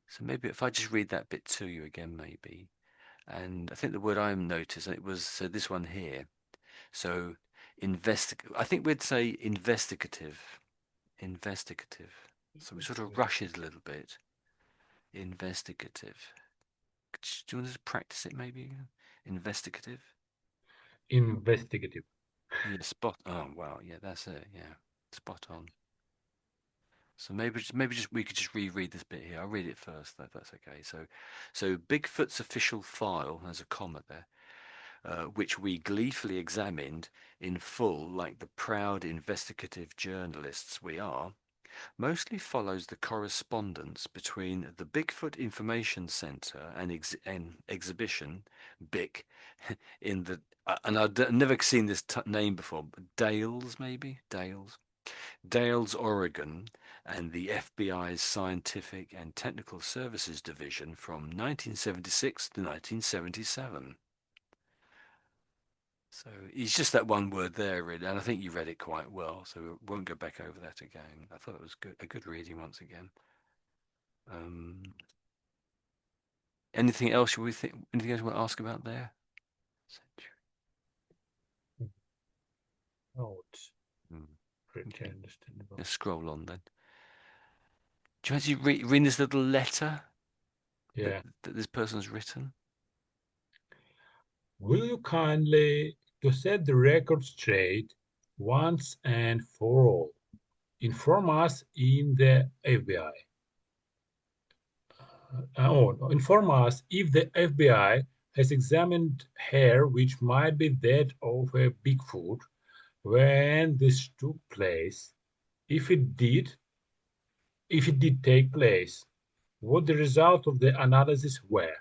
So maybe if I just read that bit to you again, maybe. And I think the word I noticed, it was so this one here. So I think we'd say investigative. Investigative. So we sort of rush it a little bit. Investigative. Do you want to practice it maybe? Investigative. Investigative. Yeah, spot. Oh wow, yeah, that's it. Yeah, spot on. So maybe just we could just reread this bit here. I'll read it first. That's okay. So Bigfoot's official file, there's a comma there, which we gleefully examined in full, like the proud investigative journalists we are, mostly follows the correspondence between the Bigfoot Information Center and exhibition BIC in the and I've never seen this name before. But Dales, maybe Dales, Oregon, and the FBI's Scientific and Technical Services Division from 1976 to 1977. So it's just that one word there, really, and I think you read it quite well, so we won't go back over that again. I thought it was a good reading once again. Um, anything else you think? Anything else you want to ask about there? Oh, it's Hmm, pretty okay, understandable. let's scroll on then. Do you fancy reading this little letter that, Yeah. that this person's written? Will you kindly to set the record straight once and for all? Inform us in the FBI. Inform us if the FBI has examined hair which might be that of a Bigfoot when this took place. If it did, if it did take place, what the result of the analysis were.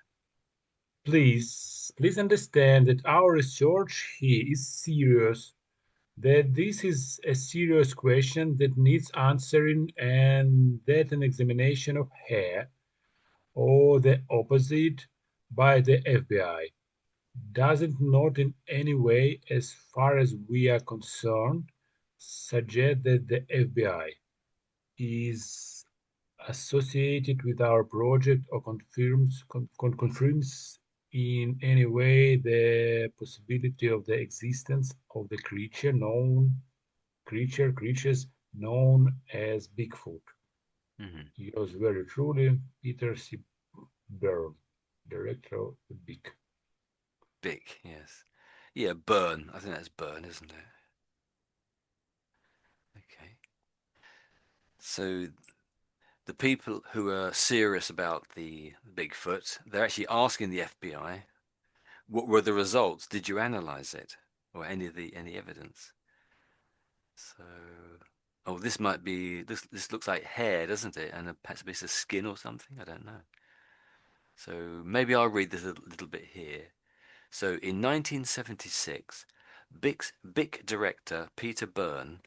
Please understand that our research here is serious, that this is a serious question that needs answering, and that an examination of hair or the opposite by the FBI doesn't not in any way, as far as we are concerned, suggest that the FBI is associated with our project or confirms in any way the possibility of the existence of the creatures known as Bigfoot. Hmm. Yours very truly, Peter C. Byrne, director of the BIC. Big, yes. Yeah, burn. I think that's burn, isn't it? Okay. So the people who are serious about the Bigfoot, they're actually asking the FBI, what were the results? Did you analyze it? Or any evidence? So, oh, this might be this looks like hair, doesn't it? And perhaps a piece of skin or something. I don't know. So maybe I'll read this a little bit here. So in 1976, BIC director Peter Byrne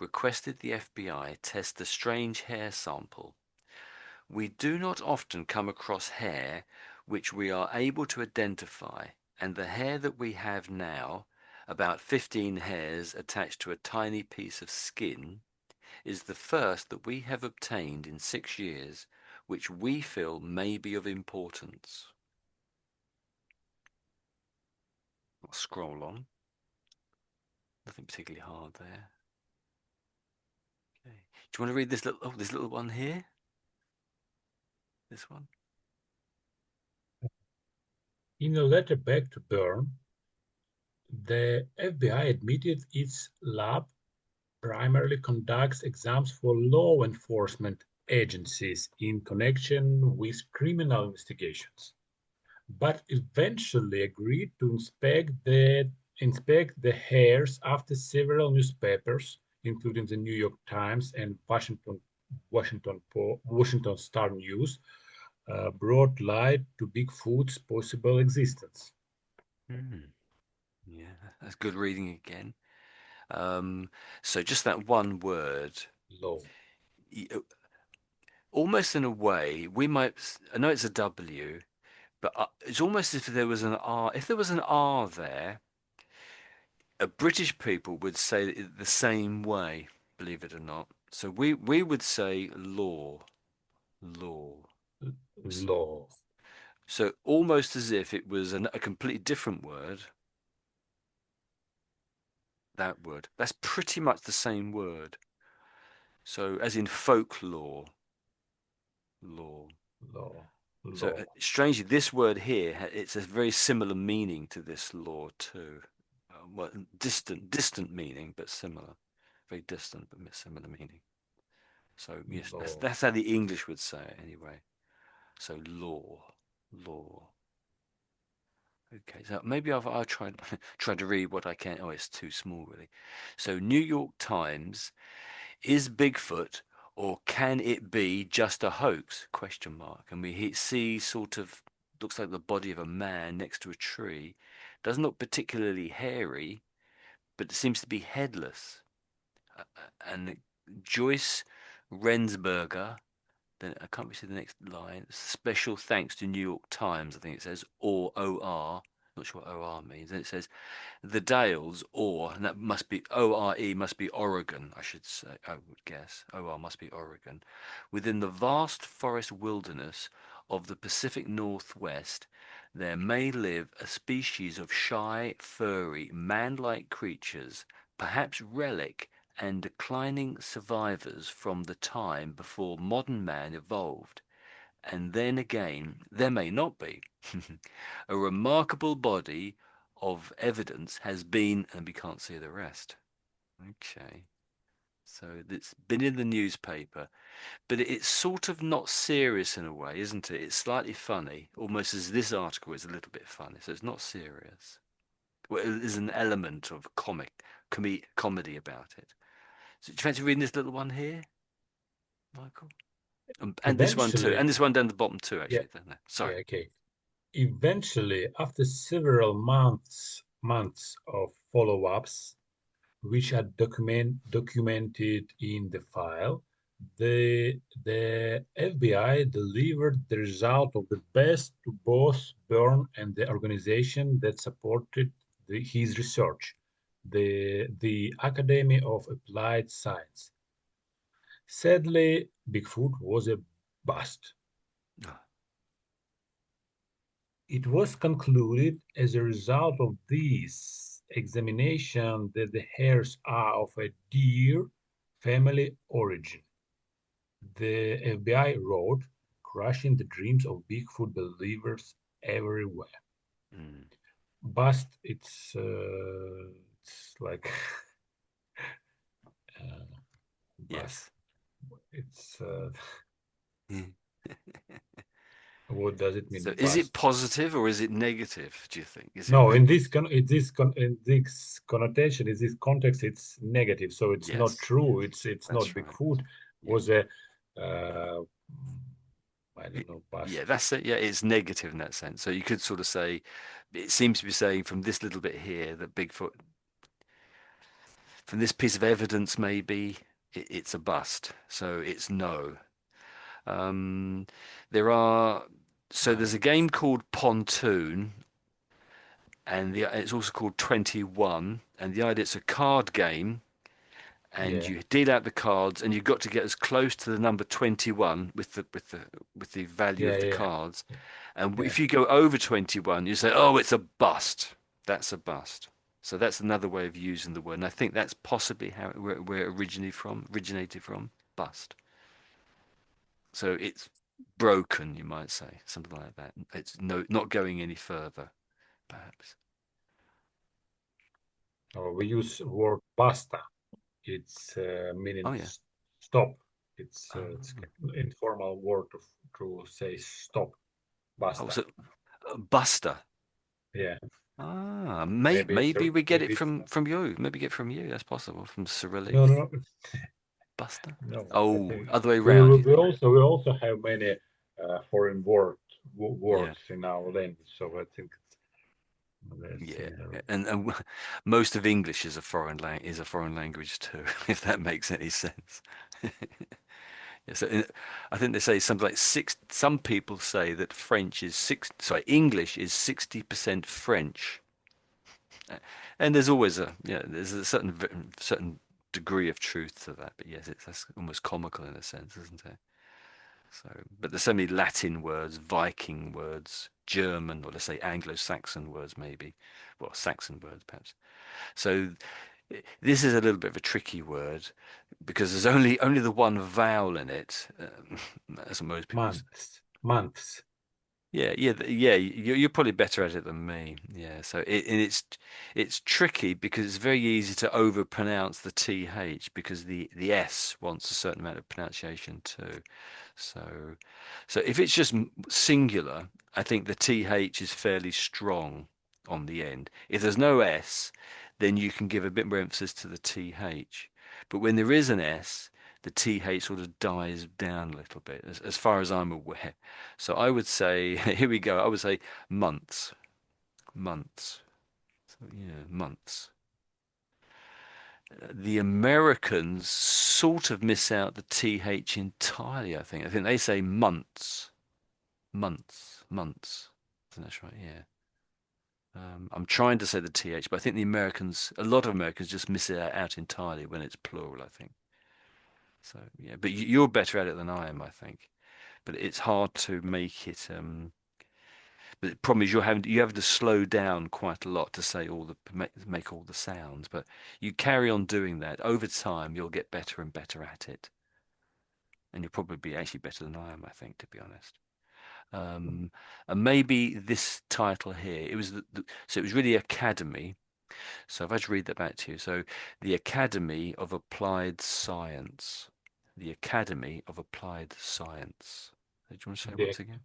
requested the FBI test the strange hair sample. We do not often come across hair which we are able to identify And the hair that we have now, about 15 hairs attached to a tiny piece of skin, is the first that we have obtained in 6 years, which we feel may be of importance. I'll scroll on. Nothing particularly hard there. Okay. Do you want to read this little one here? This one? In a letter back to Byrne, the FBI admitted its lab primarily conducts exams for law enforcement agencies in connection with criminal investigations, but eventually agreed to inspect the hairs after several newspapers, including the New York Times and Washington Star News, brought light to Bigfoot's possible existence. Yeah, that's good reading again. So just that one word, Law. almost in a way, I know it's a W, but it's almost as if there was an R. If there was an R there, a British people would say it the same way, believe it or not. So we would say law, law. Law. So almost as if it was a completely different word. That word. That's pretty much the same word. So as in folklore, law. Law. So Law. strangely, this word here, it's a very similar meaning to this law too. Well, distant meaning, but similar. Very distant, but similar meaning. So yes, Law. that's how the English would say it anyway. So law, law. Okay, so maybe I'll try try to read what I can. Oh, it's too small, really. So New York Times, is Bigfoot or can it be just a hoax? Question mark. And we see sort of looks like the body of a man next to a tree. Doesn't look particularly hairy, but it seems to be headless. And Joyce Rensberger, then I can't see the next line. Special thanks to New York Times, I think it says, or OR. Not sure what OR means. And it says the Dales, or, and that must be ORE, must be Oregon, I should say, I would guess. OR must be Oregon. Within the vast forest wilderness of the Pacific Northwest, there may live a species of shy, furry, man-like creatures, perhaps relic and declining survivors from the time before modern man evolved. And then again, there may not be. A remarkable body of evidence has been, and we can't see the rest. Okay. So it's been in the newspaper, but it's sort of not serious in a way, isn't it? It's slightly funny, almost as this article is a little bit funny. So it's not serious. Well, there's an element of comedy about it. So do you fancy reading this little one here, Michael? And this one too, Eventually, and this one down the bottom too, yeah, actually. No, yeah, sorry. okay. Eventually, after several months of follow-ups, which are documented in the file, the FBI delivered the result of the best to both Byrne and the organization that supported his research, the Academy of Applied Science. Sadly, Bigfoot was a bust. Ah, It was concluded as a result of this examination that the hairs are of a deer family origin. The FBI wrote, crushing the dreams of Bigfoot believers everywhere. mm, Bust, it's like uh, bust. yes. It's Mm. what does it So mean, is it bust? positive or is it negative, do you think? Is it No, really? in this connotation, in this context, it's negative. So it's not Yes, true. yes. It's not That's right. Bigfoot. Yeah. Was a uh, I don't know, Yeah, bust. that's it. Yeah, it's negative in that sense. So you could sort of say, it seems to be saying from this little bit here that Bigfoot, from this piece of evidence, maybe it's a bust. So it's no. Um, there are, so there's a No. game called Pontoon. and it's also called 21. And the idea, it's a card game, and Yeah, you deal out the cards, and you've got to get as close to the number 21 with the value yeah, of the yeah, cards. And yeah. if you go over 21, you say, "Oh, it's a bust." That's a bust. So that's another way of using the word, and I think that's possibly where it originated from. Bust. So it's broken, you might say, something like that. It's not going any further, perhaps. We use word basta. It's Oh meaning yeah. stop. It's Oh, informal word to say stop. oh Basta. so Buster. Yeah, Maybe we get maybe it it's from you. Maybe get it from you. That's possible. From no, Cyrillic. no, Buster. no. I Oh, think other way round, you think? we also have many foreign Yeah, words in our language, so I think it's yeah. similar. And most of English is a foreign language too, if that makes any sense. Yeah, so I think they say something like six. Some people say that French is six. Sorry, English is 60% French, and there's always there's a certain degree of truth to that. But yes, that's almost comical in a sense, isn't it? So, but there's so many Latin words, Viking words, German, or let's say Anglo-Saxon words, maybe, well, Saxon words perhaps. So this is a little bit of a tricky word because there's only the one vowel in it, as most people. Months. Yeah, yeah, yeah. You're probably better at it than me. Yeah. So it's tricky because it's very easy to overpronounce the th because the s wants a certain amount of pronunciation too. So so if it's just singular, I think the th is fairly strong on the end. If there's no s, then you can give a bit more emphasis to the th. But when there is an s, the th sort of dies down a little bit, as far as I'm aware. So I would say, here we go. I would say months, months. So, yeah, months. The Americans sort of miss out the th entirely. I think. I think they say months, months, months. I think that's right. Yeah. I'm trying to say the th, but I think a lot of Americans just miss it out entirely when it's plural. I think. So yeah, but you're better at it than I am, I think. But it's hard to make it. But the problem is you have to slow down quite a lot to say make all the sounds. But you carry on doing that over time, you'll get better and better at it, and you'll probably be actually better than I am, I think, to be honest. Um, and maybe this title here, so it was really Academy. So if I just read that back to you, so the Academy of Applied Science, the Academy of Applied Science. Do you want to say The once again?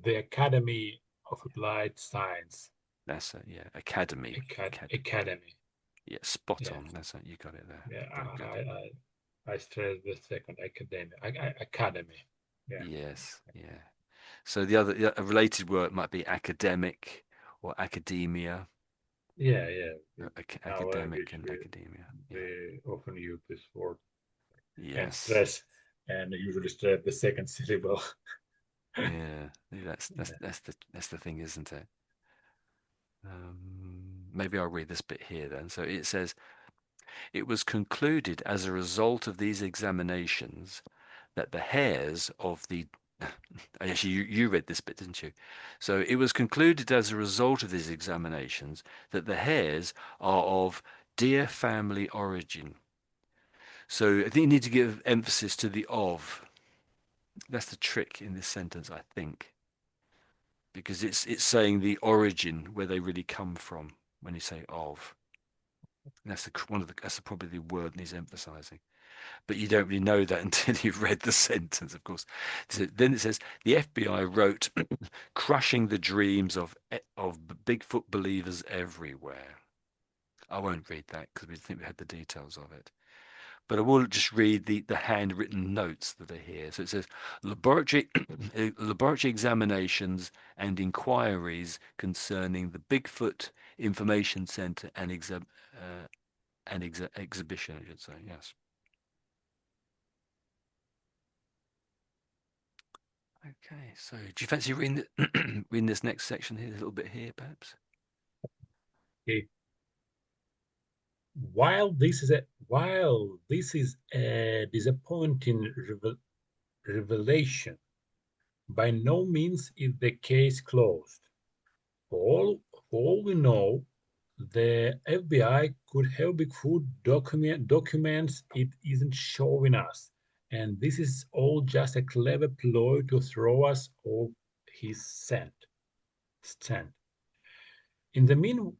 the Academy of Applied Science. That's it, yeah. Academy. Academy. Academy. Yeah, spot Yeah, on. That's it. You got it there. yeah. Very good. I stress the second academy. Academy. Yeah, Yes, yeah. So the other a related word might be academic or academia. yeah, yeah. In our Academic language, and academia. Yeah. we often use this word and Yes. stress, and usually stress the second syllable. Yeah. That's that's Yeah. that's the that's the thing, isn't it? Maybe I'll read this bit here then. So it says, it was concluded as a result of these examinations that the hairs of the actually you read this bit, didn't you? So it was concluded as a result of these examinations that the hairs are of deer family origin. So I think you need to give emphasis to the of. That's the trick in this sentence, I think, because it's saying the origin where they really come from when you say of. And that's probably the word needs emphasizing. But you don't really know that until you've read the sentence, of course. So then it says the FBI wrote, crushing the dreams of Bigfoot believers everywhere. I won't read that because we think we had the details of it. But I will just read the handwritten notes that are here. So it says laboratory laboratory examinations and inquiries concerning the Bigfoot Information Center and exhibition, I should say. Yes. Okay, so do you fancy reading reading this next section here, a little bit here, perhaps? Okay. While this is a disappointing revelation, by no means is the case closed. For all we know, the FBI could have Bigfoot documents it isn't showing us, and this is all just a clever ploy to throw us off his scent. In the mean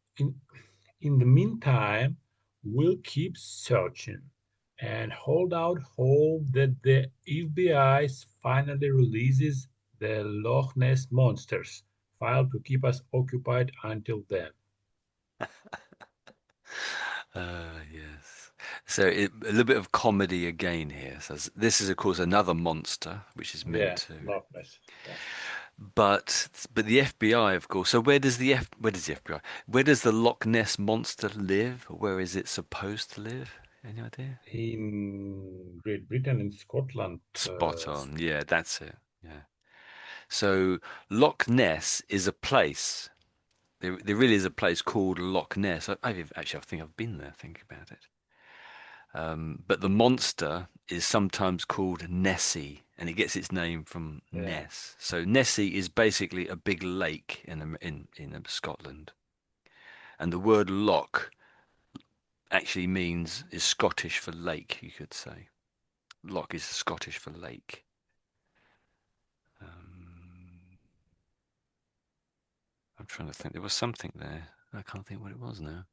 in the meantime, we'll keep searching and hold out hope that the FBI finally releases the Loch Ness monsters file to keep us occupied until then. Yes. So a little bit of comedy again here. So this is, of course, another monster, which is meant Yeah, to. Loch Ness. Yeah. But the FBI, of course. So where does the FBI? Where does the Loch Ness monster live? Where is it supposed to live? Any idea? In Great Britain and Scotland. Spot on. Yeah, that's it. Yeah. So Loch Ness is a place. There really is a place called Loch Ness. I think I've been there. Think about it. But the monster is sometimes called Nessie, and it gets its name from Yeah. Ness. So Nessie is basically a big lake in Scotland, and the word loch actually is Scottish for lake. You could say loch is Scottish for lake. Um, I'm trying to think. There was something there. I can't think what it was now.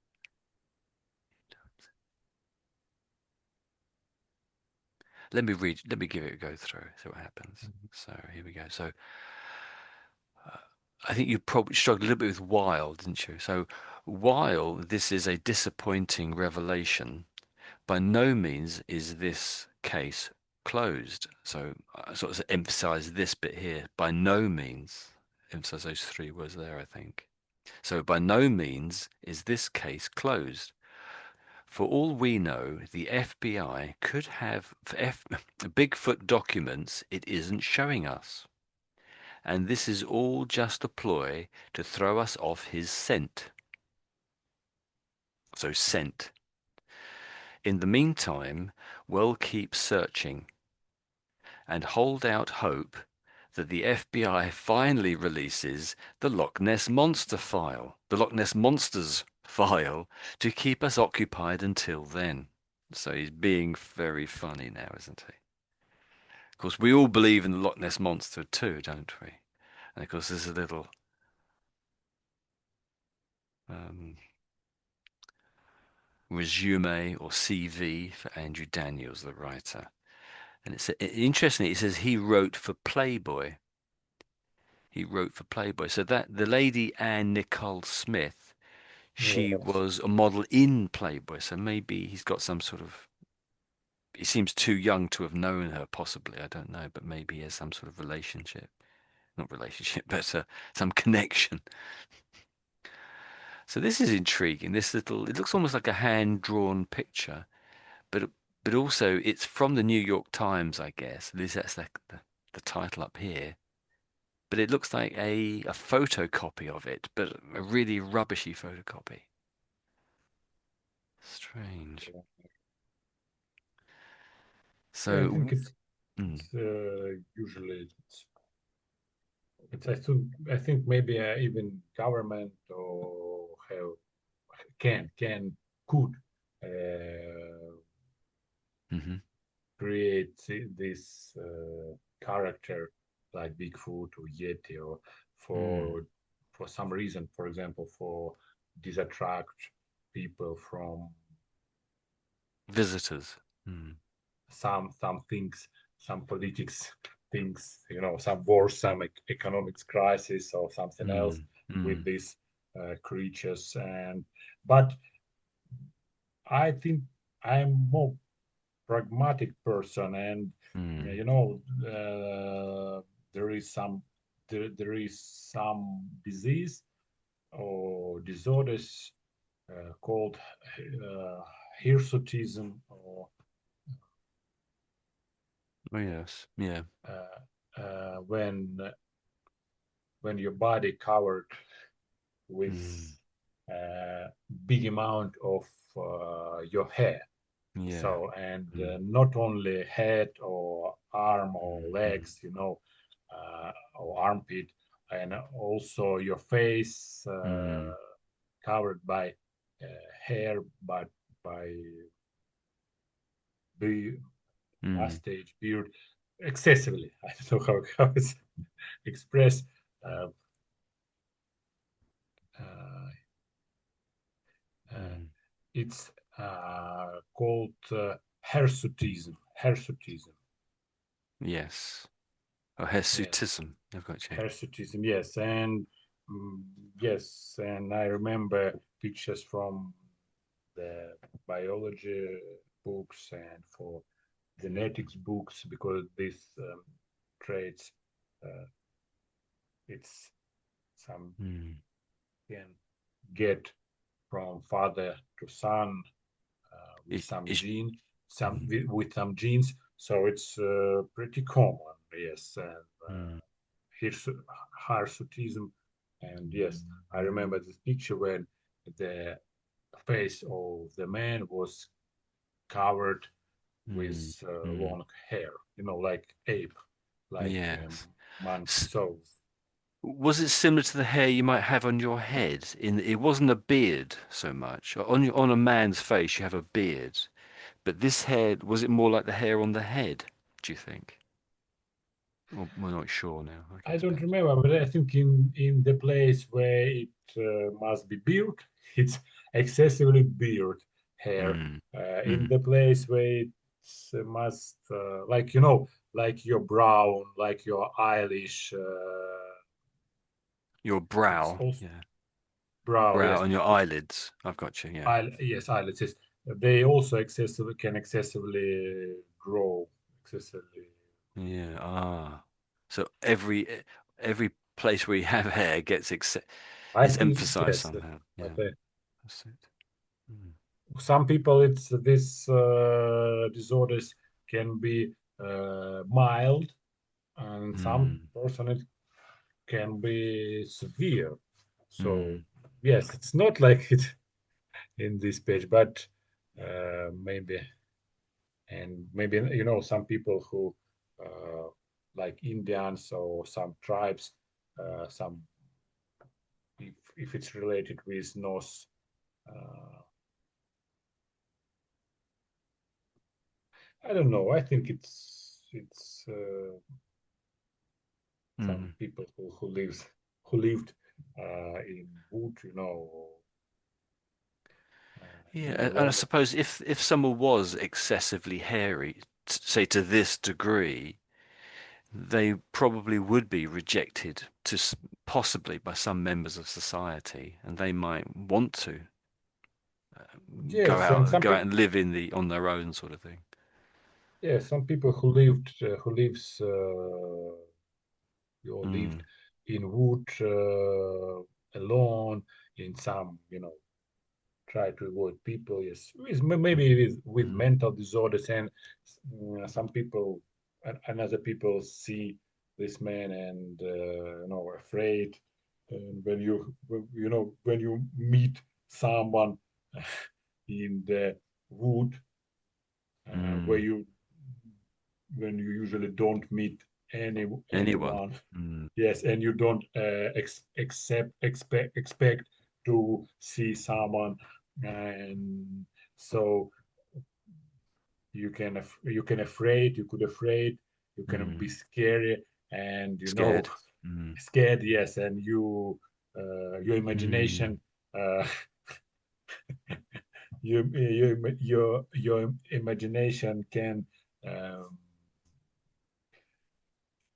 Let me read. Let me give it a go through. See what happens. So here we go. So I think you probably struggled a little bit with while, didn't you? So while this is a disappointing revelation, by no means is this case closed. So I sort of emphasize this bit here. By no means, emphasize those three words there, I think. So by no means is this case closed. For all we know, the FBI could have Bigfoot documents it isn't showing us. And this is all just a ploy to throw us off his scent. So, scent. In the meantime, we'll keep searching and hold out hope that the FBI finally releases the Loch Ness Monster file, the Loch Ness Monsters file, to keep us occupied until then. So he's being very funny now, isn't he? Of course, we all believe in the Loch Ness Monster too, don't we? And of course, there's a little um, resume or CV for Andrew Daniels, the writer. And interestingly, it says he wrote for Playboy. He wrote for Playboy. So that the lady Anne Nicole Smith, she Yes. was a model in Playboy. So maybe he's got some sort of. He seems too young to have known her, possibly. I don't know, but maybe he has some sort of relationship. Not relationship, but some connection. So this is intriguing. This little, it looks almost like a hand-drawn picture, but but also it's from the New York Times, I guess. At least that's like the title up here. But it looks like a photocopy of it, but a really rubbishy photocopy. Strange. Yeah, I So, think mm, it's usually I think maybe even government or have can could hmm create this character like Bigfoot or Yeti or mm, for for some reason, for example, for disattract people from visitors. Mm, some things, some politics things, some wars, some economics crisis or something else mm, with mm, these creatures. And but I think I'm more pragmatic person, and mm. you know, there is there is some disease or disorders called hirsutism or Oh yes, yeah. when your body covered with Mm, uh, big amount of your hair. Yeah. So, and Mm. not only head or arm or Mm. legs, or armpit, and also your face Mm. covered by hair, but by the Mm. mustache, beard, excessively. I don't know how it's expressed. Uh, uh, uh, Mm. it's called hirsutism. Hirsutism. Yes. Oh, Yes. hirsutism. I've got you. Parasitism, yes, and mm, yes, and I remember pictures from the biology books and for genetics books because these traits, uh, it's some Mm. can get from father to son with It, some it's, gene, mm. with some genes, so it's pretty common, yes, and Mm. hirsutism. And yes, I remember this picture when the face of the man was covered with Mm. Mm. long hair, like ape, like Yes. monkey. S So Was it similar to the hair you might have on your head? It wasn't a beard so much. On a man's face, you have a beard, but this hair was it more like the hair on the head? Do you think? Well, we're not sure now. I I guess don't perhaps. remember, but I think in the place where it must be beard, it's excessively beard hair. Mm. In Mm. the place where it must, like like your brown, like your eyelash, Your it's brow, also yeah, brow. brow Yes, and your it's eyelids. I've got you. Yeah, yes, eyelids. Yes. They also excessively grow, excessively. yeah. Ah, so every place where you have hair gets I is think emphasized yes, somehow. but Yeah, that's it. Mm. some people it's this disorders can be mild, and some Mm. person it can be severe. So Mm. yes, it's not like it in this page, but maybe, and maybe some people who uh, like Indians or some tribes, some if it's related with nose. Uh, I don't know. I think it's some Mm. people who lived in wood, Yeah, in and I London. suppose if someone was excessively hairy, say to this degree, they probably would be rejected possibly by some members of society, and they might want to Yes, and some go out people, and live on their own sort of thing. yes, some people who lives or lived Mm. in wood alone in some, try to avoid people. Yes, maybe with Mm. mental disorders, and some people and other people see this man and afraid. And when you meet someone in the wood where Mm. you when you usually don't meet Anyone. anyone. Mm. Yes, and you don't expect to see someone, and so you can afraid, you could afraid, you can be Mm. scary, and Scared. Mm. scared. Yes, and your Mm. imagination, uh, your imagination can um,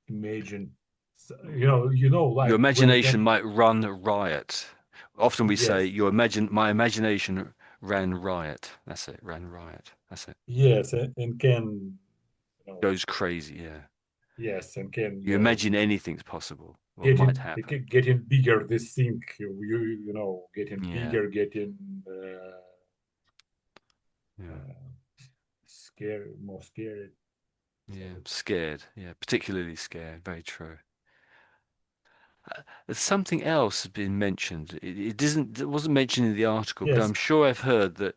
imagine, Your like imagination might run riot. Often we say, yes, your imagine my imagination ran riot. That's it, ran riot. That's it. yes, and can, you know, Goes crazy, yeah. yes, and can You imagine anything's possible or might getting happen. getting bigger. This thing, getting Yeah, bigger, getting yeah, scary, more scary. So yeah. Scared, yeah, particularly scared. Very true. There's something else has been mentioned. It wasn't mentioned in the article, but Yes. I'm sure I've heard that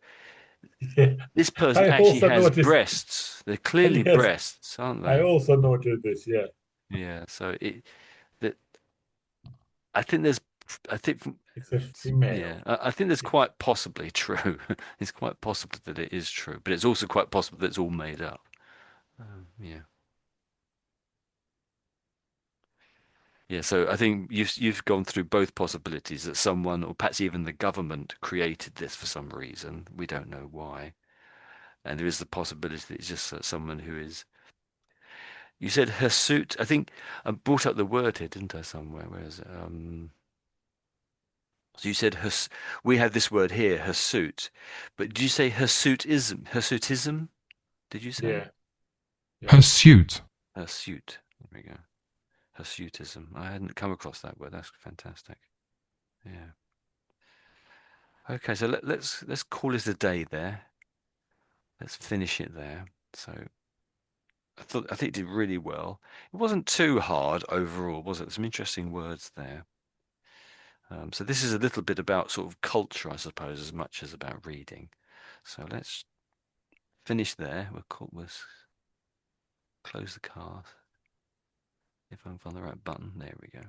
Yeah. this person I actually also has noticed. breasts. They're clearly Yes, breasts, aren't I they? also noticed this. Yeah, Yeah. So that I think there's I think it's a female. yeah, I think that's Yeah. quite possibly true. It's quite possible that it is true, but it's also quite possible that it's all made up. Yeah. Yeah, so I think you've gone through both possibilities that someone, or perhaps even the government, created this for some reason. We don't know why. And there is the possibility that it's just someone who is. You said hirsute. I think I brought up the word here, didn't I, somewhere? Where is it? So you said hirs. We have this word here, hirsute. But did you say hirsutism? Hirsutism? Did you say? Yeah, yeah. Pursuit. Hirsute. There we go. Hirsutism. I hadn't come across that word. That's fantastic. Yeah. Okay, so let's call it a day there. Let's finish it there. So I think it did really well. It wasn't too hard overall, was it? Some interesting words there. So this is a little bit about sort of culture, I suppose, as much as about reading. So let's finish there. We'll close the card. If I can find the right button, there we go.